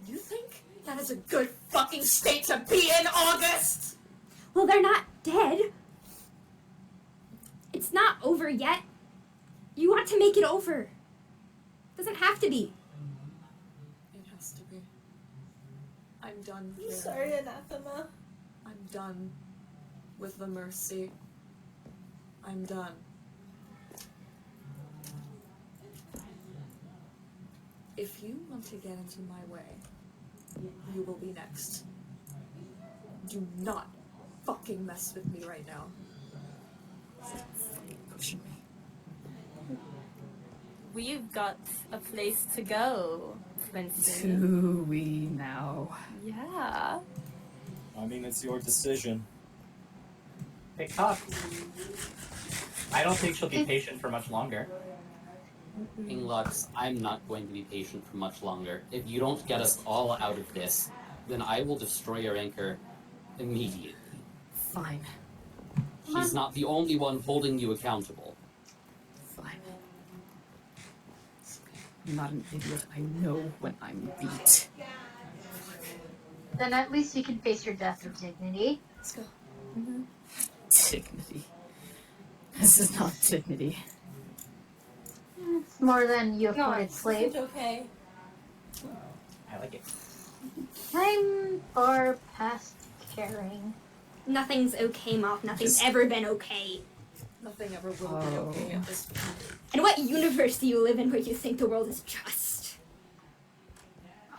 You think that is a good fucking state to be in, August? Well, they're not dead. It's not over yet. You want to make it over. Doesn't have to be. It has to be. I'm done I'm here. sorry, Anathema. I'm done with the mercy. I'm done. If you want to get into my way, you will be next. Do not fucking mess with me right now. Pushing me. We've got a place to go, Prince. Do we now? Yeah. I mean, it's your decision. Hey, Cock. I don't think she'll be patient for much longer. King Lux, I'm not going to be patient for much longer. If you don't get us all out of this, then I will destroy your anchor immediately. Fine. She's not the only one holding you accountable. Fine. I'm not an idiot. I know when I'm beat. Then at least you can face your death with dignity. Let's go. Dignity. This is not dignity. It's more than you No, afforded it's slave. okay. I like it. I'm far past caring. Nothing's okay, Moth. Nothing's ever been okay. Nothing ever will be okay at this point. And what universe do you live in where you think the world is just?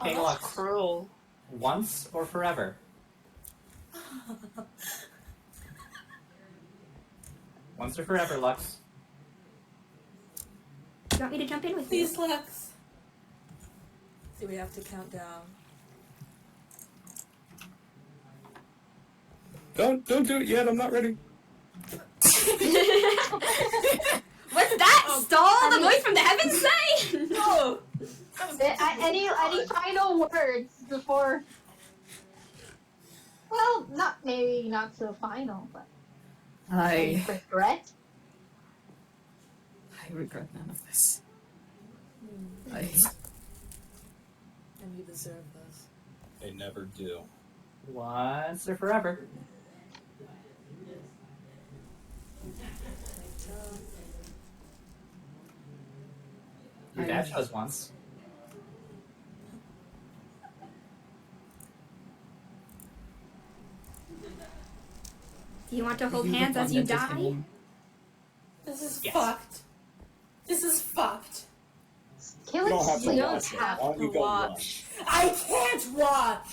Hey, That's Lux. cruel. Once or forever? Once or forever, Lux. You want me to jump in with you? Please, Lex. See, we have to count down. Don't do it yet. I'm not ready. What's that? Oh, Stall the voice from the heavens say? No! Any final words before? Well, maybe not so final, but any I regret? regret none of this. And you deserve this. They never do. Once or forever. Your dad chose once. Do you want to hold hands as you die? This is Yes. fucked. This is fucked. Kill You don't have it. to You watch it. have Why don't you to go watch. I can't watch.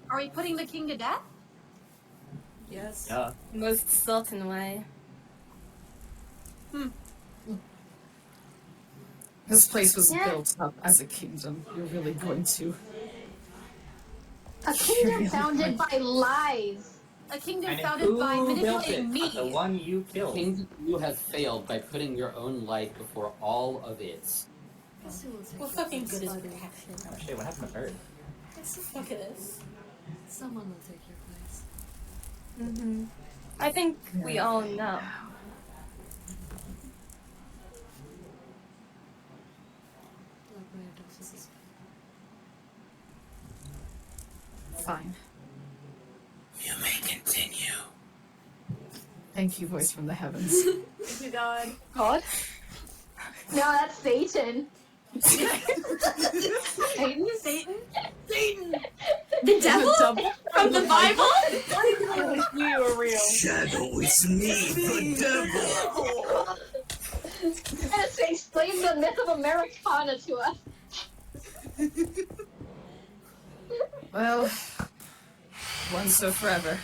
Are we putting the king to death? Yes. Yeah. Most certain way. This place was Yeah. built up as a kingdom. You're really going to. A kingdom founded by lies. A kingdom And founded by who built manipulating it? me. The one you killed. King, you have failed by putting your own life before all of its. Guess who will take What your fucking place, good is buddy? protection? Oh shit, what happened to Bird? Look at this. Someone will take your place. I think we all know. Like my duchess. Fine. You may continue. Thank you, voice from the heavens. Thank you, God. God? No, that's Satan. Satan? Satan? The devil? From the Bible? You are real. Shadow is me, the devil. Yes, explain the myth of Americana to us. Well, once or forever.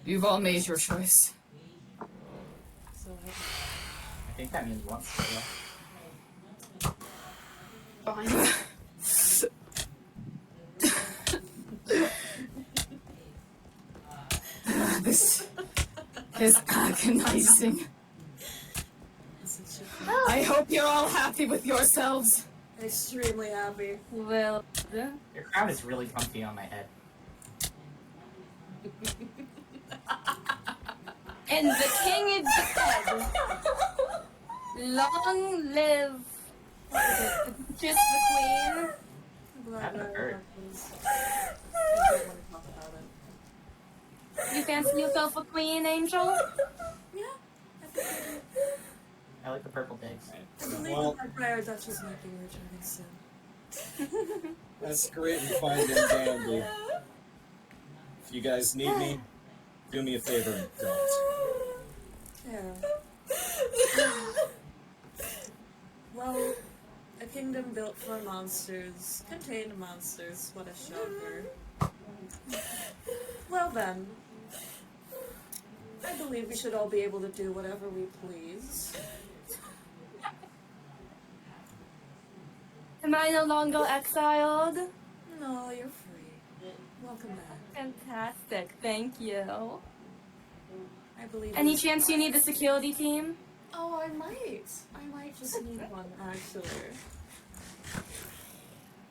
You've all made your choice. So I think that means once. So yeah. This is agonizing. I hope you're all happy with yourselves. extremely happy. Well, Your crown is really comfy on my head. and the king is dead. Long live just the queen. I'm glad Happened to that Bird. happens. I don't want to talk about it. You fancy yourself a queen, Angel? Yeah, I think I do. I like the purple pigs. I believe Well- my prior duchess might be returning soon. That's great and fine and dandy. If you guys need me, do me a favor and don't. Yeah. Well, a kingdom built for monsters contained monsters. What a shocker. Well then, I believe we should all be able to do whatever we please. Am I no longer exiled? No, you're free. Welcome back. Fantastic, thank you. I believe. Any it's chance you fine. need a security team? Oh, I might. I might just need one, actually.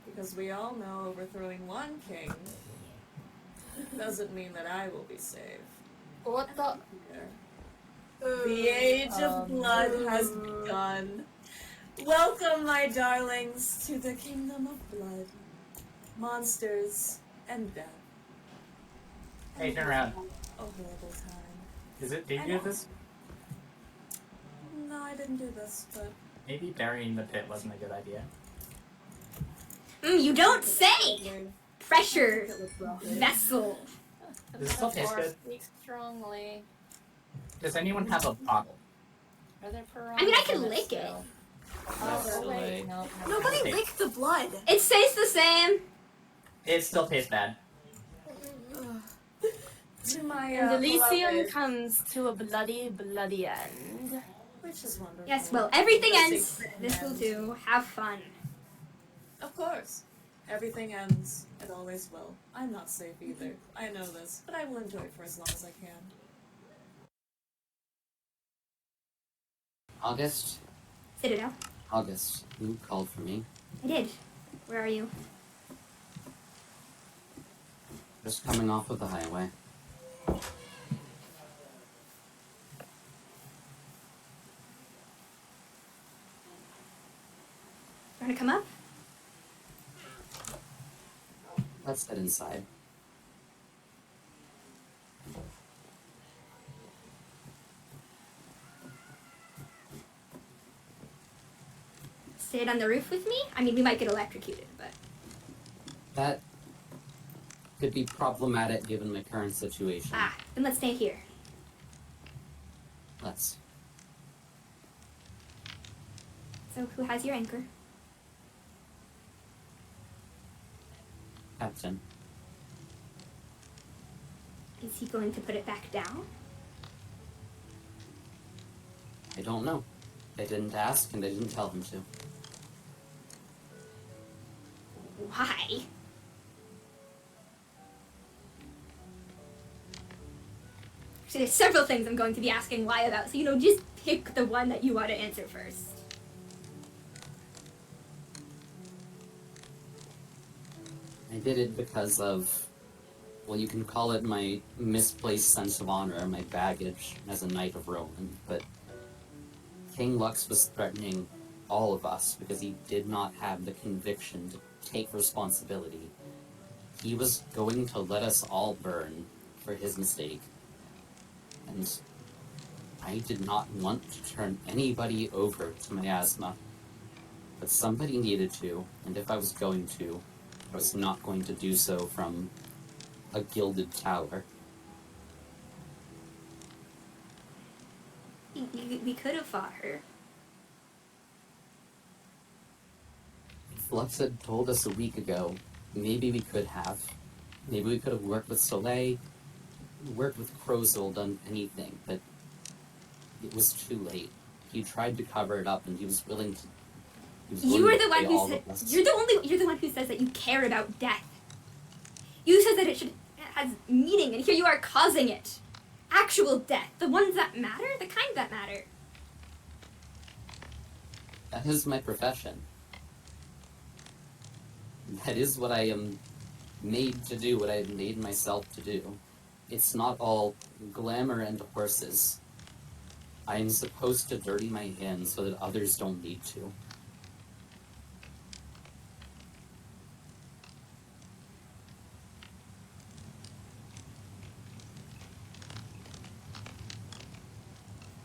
Because we all know overthrowing one king doesn't mean that I will be saved. What the? The Age of Blood has begun. Welcome, my darlings, to the Kingdom of Blood, monsters, and death. Hey, turn around. A horrible time. Did you do this? No, I didn't do this, but Maybe burying the pit wasn't a good idea. You don't say! weird. Pressure It looked rough. vessel. Does it still taste good? Speak strongly. Does anyone have a bottle? Are there I mean, I can lick it. Oh, wait, no. Nobody Okay. licked the blood. It tastes the same. It still tastes bad. To my And Elysium beloved, comes to a bloody, bloody end. which is wonderful. Yes, well, everything Yes, ends. it This will ends. do. Have fun. Of course. Everything ends. It always will. I'm not safe either. I know this, but I will enjoy it for as long as I can. August? Citadel. August, you called for me. I did. Where are you? Just coming off of the highway. Wanna come up? Let's head inside. Sit on the roof with me? I mean, we might get electrocuted, but... That could be problematic given my current situation. Ah, then let's stay here. Let's. So, who has your anchor? Captain. Is he going to put it back down? I don't know. I didn't ask, and I didn't tell him to. Why? Actually, there's several things I'm going to be asking why about, so, just pick the one that you want to answer first. I did it because of, well, you can call it my misplaced sense of honor, my baggage as a Knight of Roland, but King Lux was threatening all of us because he did not have the conviction to take responsibility. He was going to let us all burn for his mistake. And I did not want to turn anybody over to miasma. But somebody needed to, and if I was going to, I was not going to do so from a gilded tower. We could have fought her. If Lux had told us a week ago, maybe we could have. Maybe we could have worked with Soleil, worked with Crozul, done anything, but it was too late. He tried to cover it up, and he was willing to. You were the one who said. You're the one who says that you care about death. You said that it has meaning, and here you are causing it. Actual death, the ones that matter, the kind that matter. That is my profession. That is what I am made to do, what I have made myself to do. It's not all glamour and horses. I am supposed to dirty my hands so that others don't need to.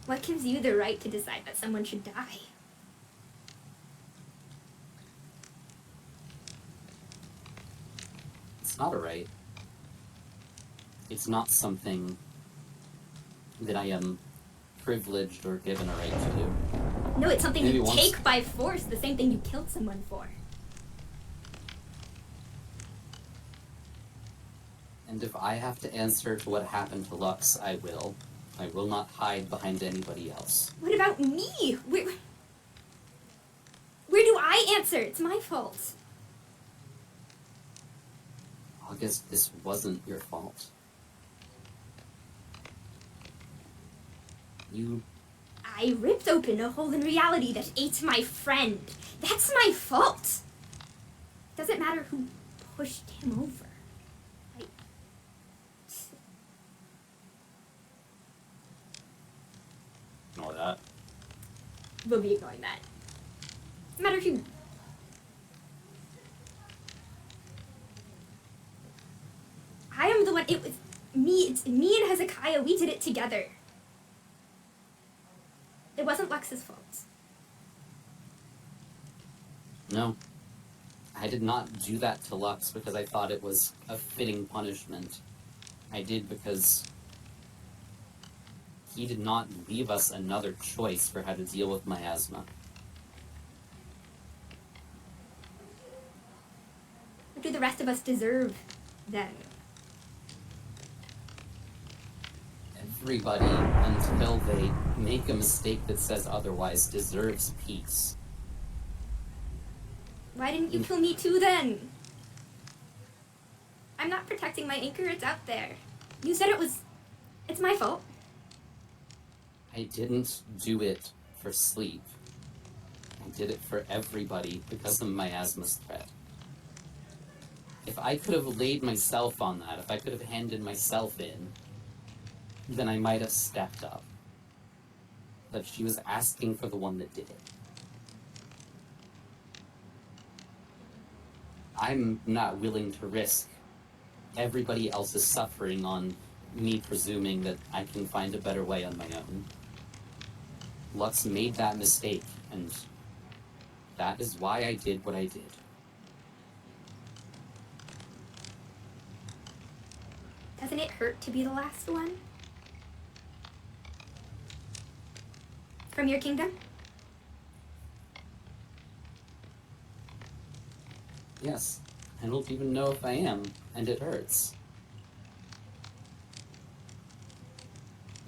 What gives you the right to decide that someone should die? It's not a right. It's not something that I am privileged or given a right to do. No, it's something Maybe you once- take by force, the same thing you killed someone for. And if I have to answer to what happened to Lux, I will. I will not hide behind anybody else. What about me? Where do I answer? It's my fault. August, this wasn't your fault. I ripped open a hole in reality that ate my friend. That's my fault. Doesn't matter who pushed him over. Ignore that. We'll be ignoring that. Doesn't matter who. I am the one. It was me. It's me and Hezekiah. We did it together. It wasn't Lux's fault. No. I did not do that to Lux because I thought it was a fitting punishment. I did because he did not leave us another choice for how to deal with miasma. What do the rest of us deserve, then? Everybody, until they make a mistake that says otherwise, deserves peace. Why didn't you kill me too then? I'm not protecting my anchor, it's out there. You said it's my fault. I didn't do it for sleep. I did it for everybody because of miasma's threat. If I could have laid myself on that, if I could have handed myself in, then I might have stepped up. But she was asking for the one that did it. I'm not willing to risk everybody else's suffering on me presuming that I can find a better way on my own. Lux made that mistake, and that is why I did what I did. Doesn't it hurt to be the last one? From your kingdom? Yes, I don't even know if I am, and it hurts.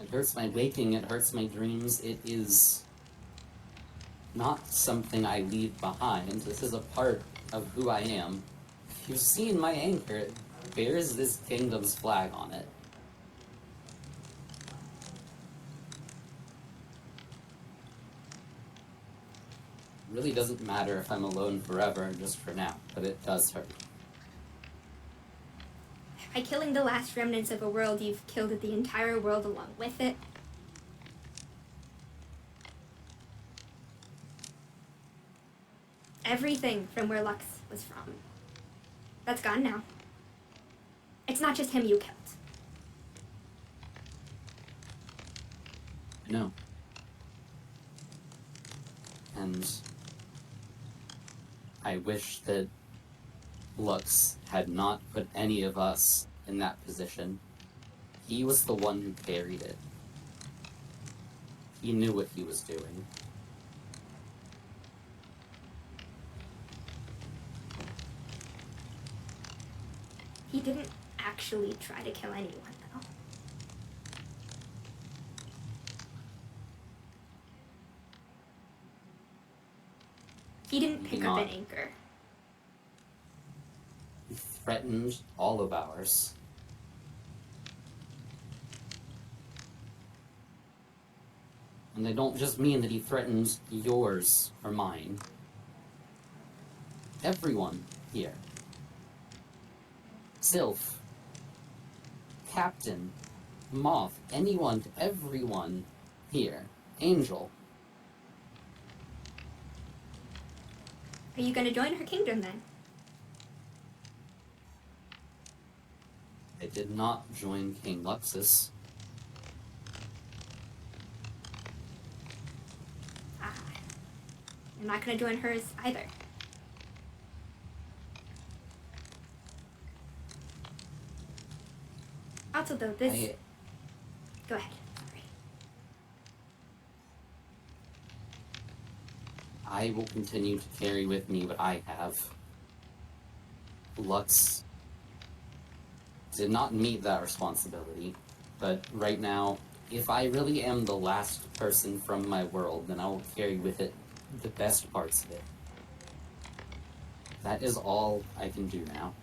It hurts my waking, it hurts my dreams. It is not something I leave behind. This is a part of who I am. If you've seen my anchor, it bears this kingdom's flag on it. Really doesn't matter if I'm alone forever, just for now, but it does hurt. By killing the last remnants of a world, you've killed the entire world along with it. Everything from where Lux was from. That's gone now. It's not just him you killed. No. And I wish that Lux had not put any of us in that position. He was the one who carried it. He knew what he was doing. He didn't actually try to kill anyone, though. He didn't pick up an anchor. He threatened all of ours. And I don't just mean that he threatened yours or mine. Everyone here. Sylph, Captain, Moth, anyone, everyone here. Angel. Are you gonna join her kingdom then? I did not join King Luxus. Ah. You're not gonna join hers either. Also, though, this... Go ahead. Sorry. I will continue to carry with me what I have. Lux did not meet that responsibility, but right now, if I really am the last person from my world, then I will carry with it the best parts of it. That is all I can do now.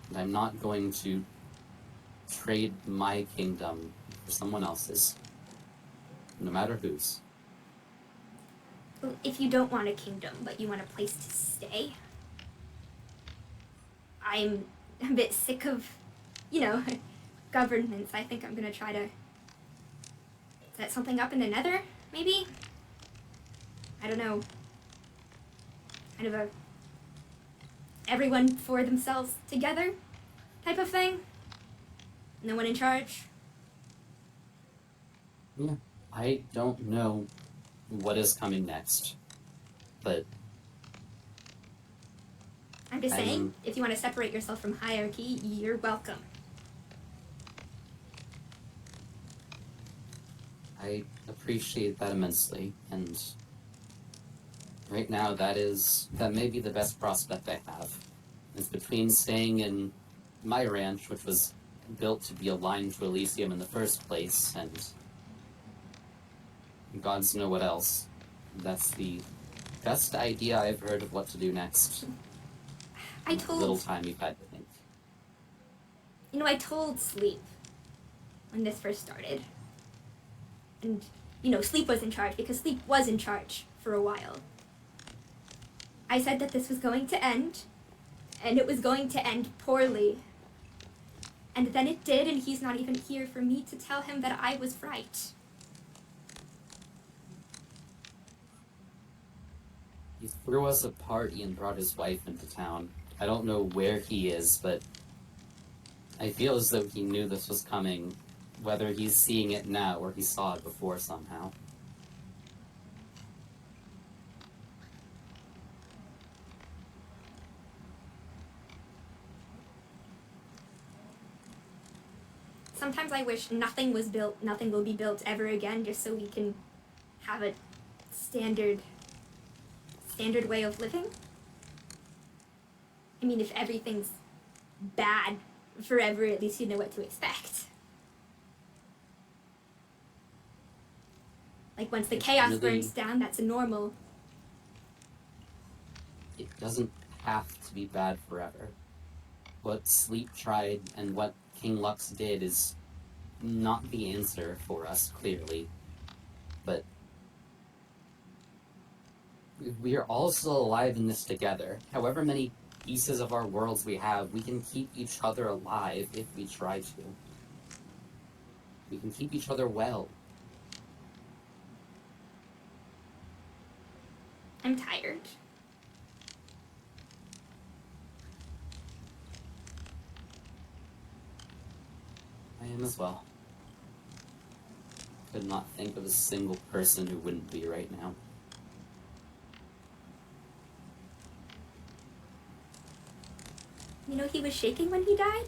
And I'm not going to trade my kingdom for someone else's, no matter whose. Well, if you don't want a kingdom, but you want a place to stay, I'm a bit sick of, governments. I think I'm gonna try to set something up in the Nether, maybe? I don't know. Kind of a everyone for themselves together type of thing. No one in charge. Yeah, I don't know what is coming next, but I'm just saying, if you want to separate yourself from hierarchy, you're welcome. I appreciate that immensely, and right now that may be the best prospect I have. It's between staying in my ranch, which was built to be aligned to Elysium in the first place, and gods know what else. That's the best idea I've heard of what to do next. I told... Little time you've had to think. You know, I told Sleep when this first started. And, you know, Sleep was in charge because Sleep was in charge for a while. I said that this was going to end, and it was going to end poorly. And then it did, and he's not even here for me to tell him that I was right. He threw us a party and brought his wife into town. I don't know where he is, but I feel as though he knew this was coming, whether he's seeing it now or he saw it before somehow. Sometimes I wish nothing was built, nothing will be built ever again, just so we can have a standard way of living. I mean, if everything's bad forever, at least you know what to expect. Like, once the chaos really, burns down, that's normal. It doesn't have to be bad forever. What Sleep tried and what King Lux did is not the answer for us, clearly. But we are all still alive in this together. However many pieces of our worlds we have, we can keep each other alive if we try to. We can keep each other well. I'm tired. I am as well. Could not think of a single person who wouldn't be right now. You know, he was shaking when he died?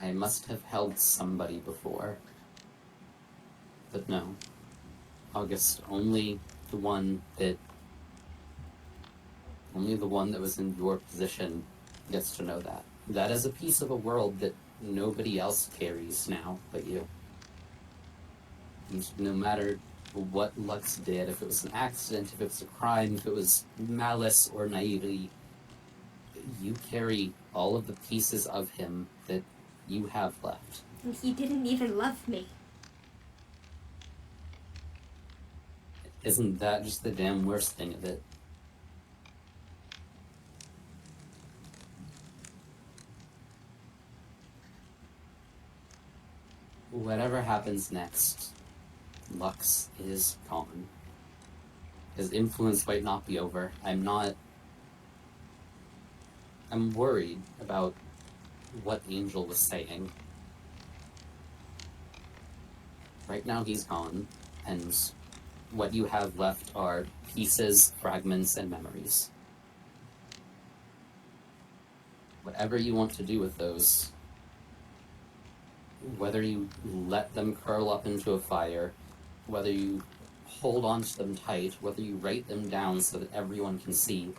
I must have held somebody before. But no. August, only the one that was in your position gets to know that. That is a piece of a world that nobody else carries now but you. And no matter what Lux did, if it was an accident, if it was a crime, if it was malice or naivety, you carry all of the pieces of him that you have left. And he didn't even love me. Isn't that just the damn worst thing of it? Whatever happens next, Lux is gone. His influence might not be over. I'm worried about what Angel was saying. Right now he's gone, and what you have left are pieces, fragments, and memories. Whatever you want to do with those, whether you let them curl up into a fire, whether you hold on to them tight, whether you write them down so that everyone can see,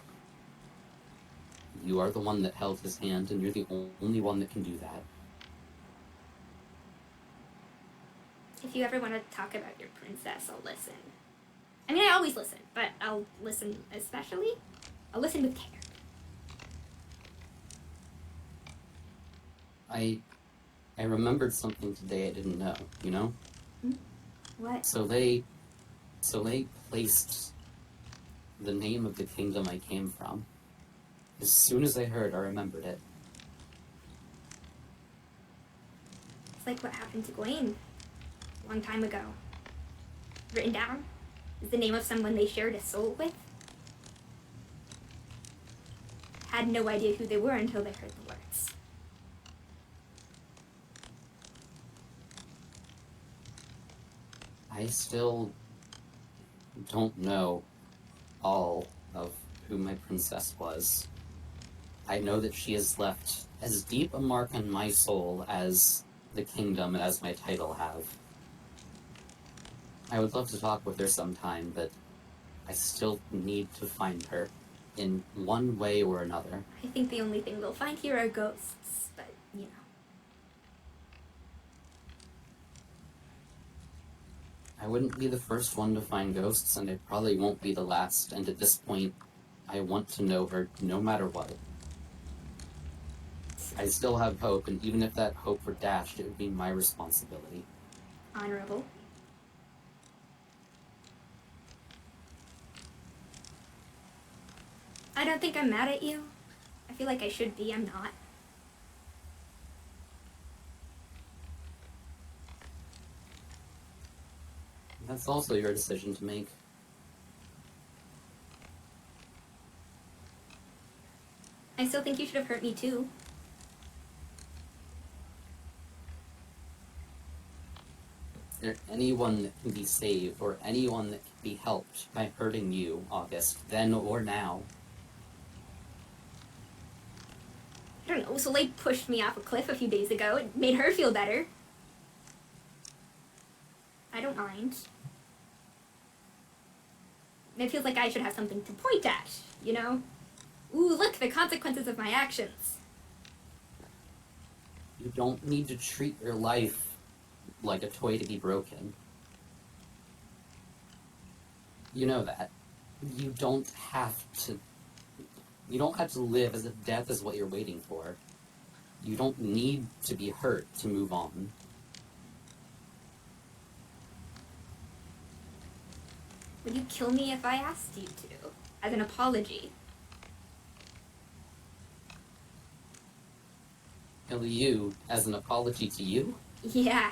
you are the one that held his hand, and you're the only one that can do that. If you ever want to talk about your princess, I'll listen. I mean, I always listen, but I'll listen especially. I'll listen with care. I remembered something today I didn't know, you know? What? So they placed the name of the kingdom I came from. As soon as I heard, I remembered it. It's like what happened to Gwen a long time ago. Written down is the name of someone they shared a soul with. Had no idea who they were until they heard the words. I still don't know all of who my princess was. I know that she has left as deep a mark on my soul as the kingdom as my title have. I would love to talk with her sometime, but I still need to find her in one way or another. I think the only thing we'll find here are ghosts, but, you know. I wouldn't be the first one to find ghosts, and I probably won't be the last, and at this point, I want to know her no matter what. I still have hope, and even if that hope were dashed, it would be my responsibility. Honorable. I don't think I'm mad at you. I feel like I should be, I'm not. That's also your decision to make. I still think you should have hurt me too. There anyone that can be saved, or anyone that can be helped by hurting you, August, then or now. I don't know, Soleil pushed me off a cliff a few days ago. It made her feel better. I don't mind. It feels like I should have something to point at, you know? Ooh, look, the consequences of my actions. You don't need to treat your life like a toy to be broken. You know that. You don't have to live as if death is what you're waiting for. You don't need to be hurt to move on. Would you kill me if I asked you to? As an apology? Kill you as an apology to you? Yeah.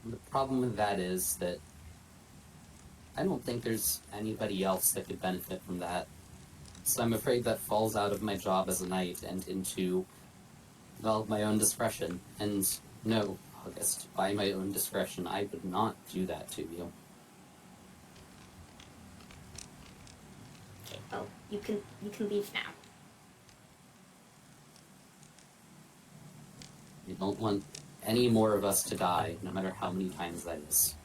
The problem with that is that I don't think there's anybody else that could benefit from that. So I'm afraid that falls out of my job as a knight and into, well, my own discretion. And no, August, by my own discretion, I would not do that to you. Okay, well, you can leave now. I don't want any more of us to die, no matter how many times that is.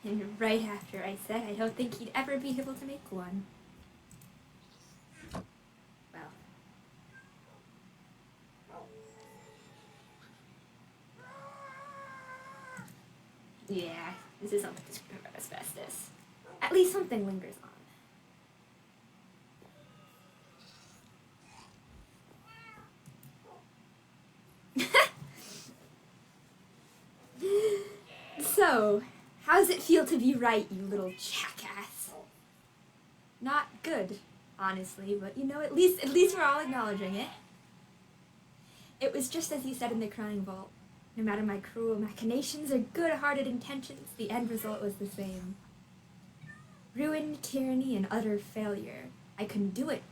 And right after I said I don't think he'd ever be able to make one. Well. Yeah, this is something to scream about asbestos. At least something lingers on. So, how's it feel to be right, you little jackass? Not good, honestly, but you know, at least we're all acknowledging it. It was just as you said in the Crying Vault. No matter my cruel machinations or good-hearted intentions, the end result was the same. Ruin, tyranny, and utter failure. I couldn't do it.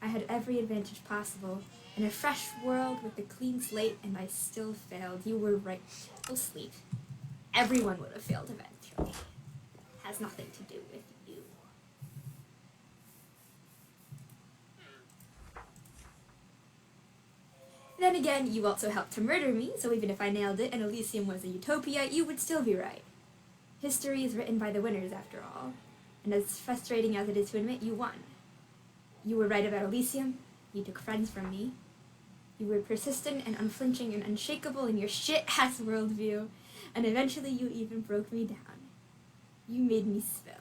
I had every advantage possible. In a fresh world with a clean slate, and I still failed. You were right. Go sleep. Everyone would have failed eventually. Has nothing to do with you. Then again, you also helped to murder me, so even if I nailed it and Elysium was a utopia, you would still be right. History is written by the winners, after all. And as frustrating as it is to admit, you won. You were right about Elysium. You took friends from me. You were persistent and unflinching and unshakable in your shit-ass worldview. And eventually you even broke me down. You made me spill.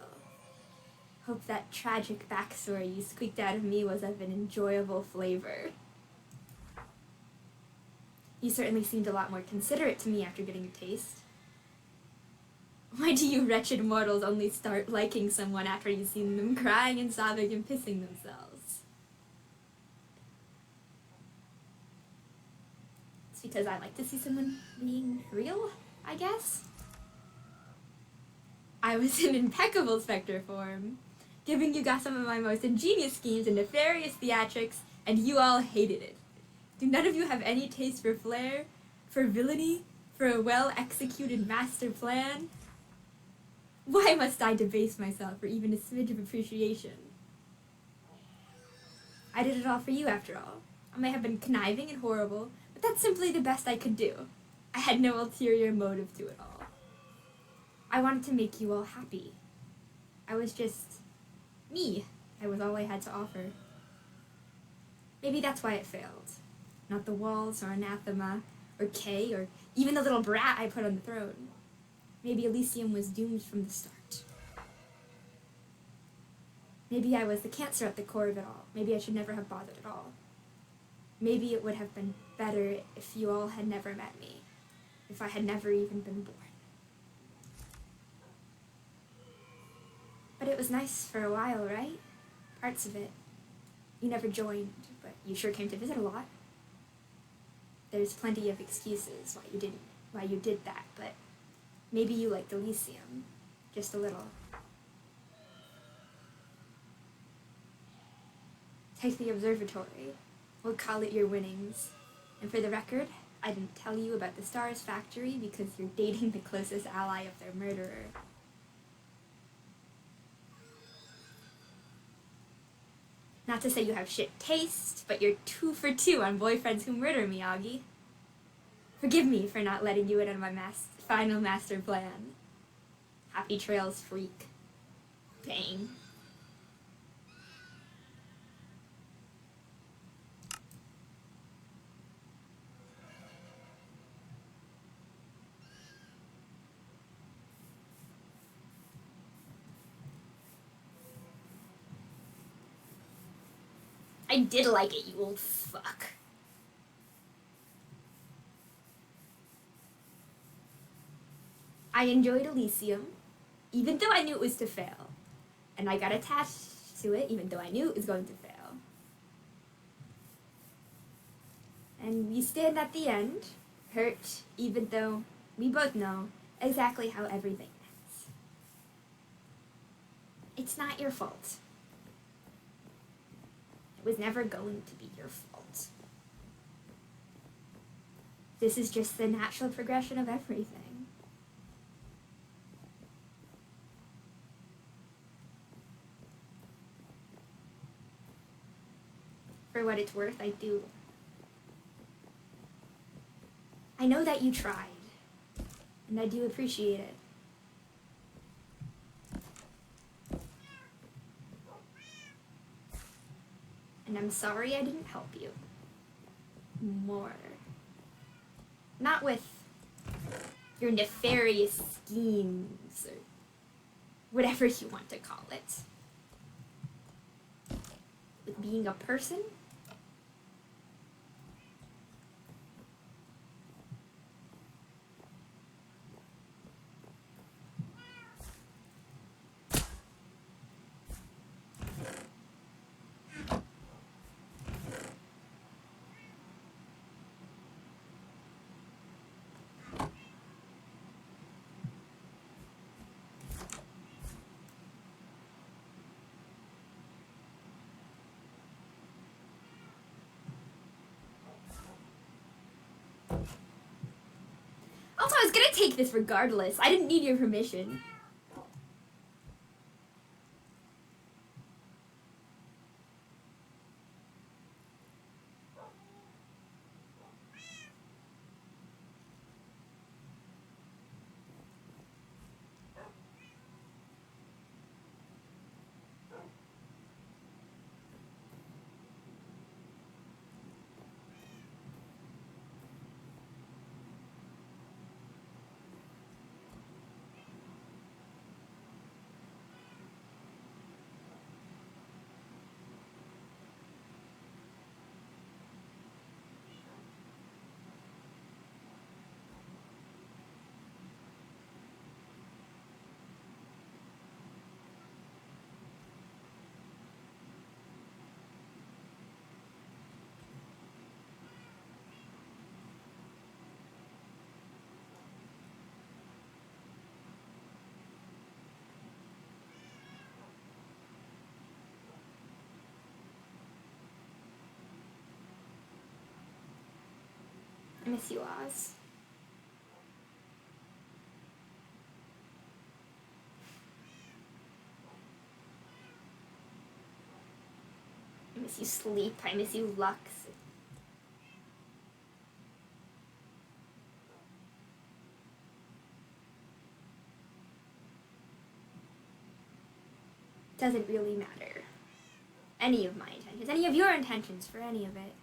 Hope that tragic backstory you squeaked out of me was of an enjoyable flavor. You certainly seemed a lot more considerate to me after getting a taste. Why do you wretched mortals only start liking someone after you've seen them crying and sobbing and pissing themselves? It's because I like to see someone being real, I guess. I was in impeccable Spectre form, giving you guys some of my most ingenious schemes and nefarious theatrics, and you all hated it. Do none of you have any taste for flair, for villainy, for a well-executed master plan? Why must I debase myself for even a smidge of appreciation? I did it all for you, after all. I may have been conniving and horrible, but that's simply the best I could do. I had no ulterior motive to it all. I wanted to make you all happy. I was just me. I was all I had to offer. Maybe that's why it failed. Not the walls, or anathema, or Kay, or even the little brat I put on the throne. Maybe Elysium was doomed from the start. Maybe I was the cancer at the core of it all. Maybe I should never have bothered at all. Maybe it would have been better if you all had never met me. If I had never even been born. But it was nice for a while, right? Parts of it. You never joined, but you sure came to visit a lot. There's plenty of excuses why you did that, but maybe you liked Elysium. Just a little. Take the observatory. We'll call it your winnings. And for the record, I didn't tell you about the Stars Factory because you're dating the closest ally of their murderer. Not to say you have shit taste, but you're 2 for 2 on boyfriends who murder me, Augie. Forgive me for not letting you in on my final master plan. Happy trails, freak. Bang. I did like it, you old fuck. I enjoyed Elysium, even though I knew it was to fail. And I got attached to it, even though I knew it was going to fail. And we stand at the end, hurt, even though we both know exactly how everything ends. It's not your fault. It was never going to be your fault. This is just the natural progression of everything. For what it's worth, I know that you tried, and I do appreciate it. And I'm sorry I didn't help you more. Not with your nefarious schemes, or whatever you want to call it. With being a person. Also, I was gonna take this regardless. I didn't need your permission. I miss you, Oz. I miss you, Sleep. I miss you, Lux. Doesn't really matter. Any of my intentions, any of your intentions for any of it.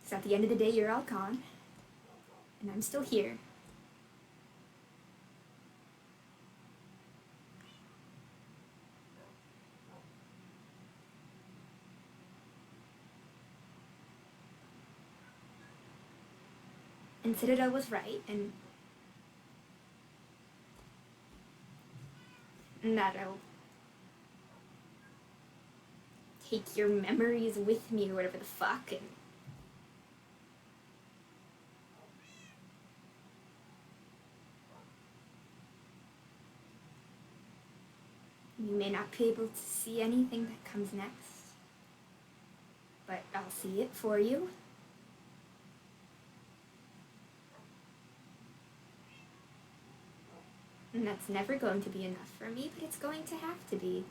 Because at the end of the day, you're all gone. And I'm still here. And Citadel was right, and that I'll take your memories with me or whatever the fuck, and you may not be able to see anything that comes next, but I'll see it for you. And that's never going to be enough for me, but it's going to have to be.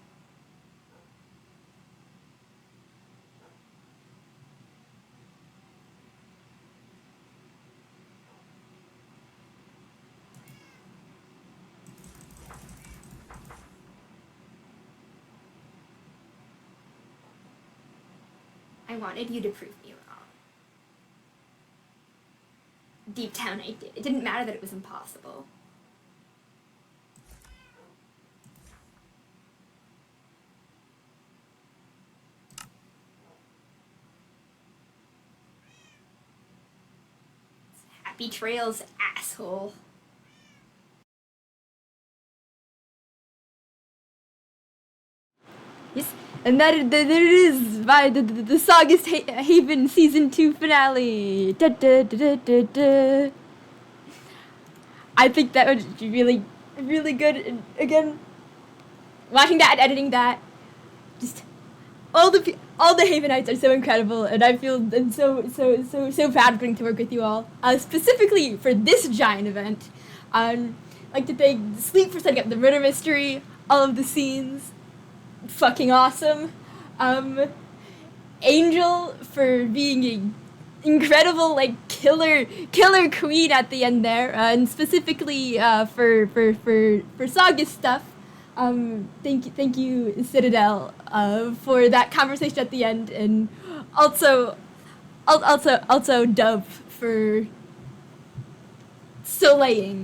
I wanted you to prove me wrong. Deep down I did. It didn't matter that it was impossible. Happy trails, asshole. Yes, and there it is by the Saugust Haven Season 2 finale. Da, da, da, da, da. I think that was really, really good. And again, watching that and editing that, just all the Havenites are so incredible, and I feel so proud getting to work with you all. Specifically for this giant event, I'd like to thank Sleep for setting up the murder mystery, all of the scenes, fucking awesome. Angel for being an incredible killer queen at the end there, and specifically for Saga stuff. Thank you, Citadel, for that conversation at the end, and also Dove for solaying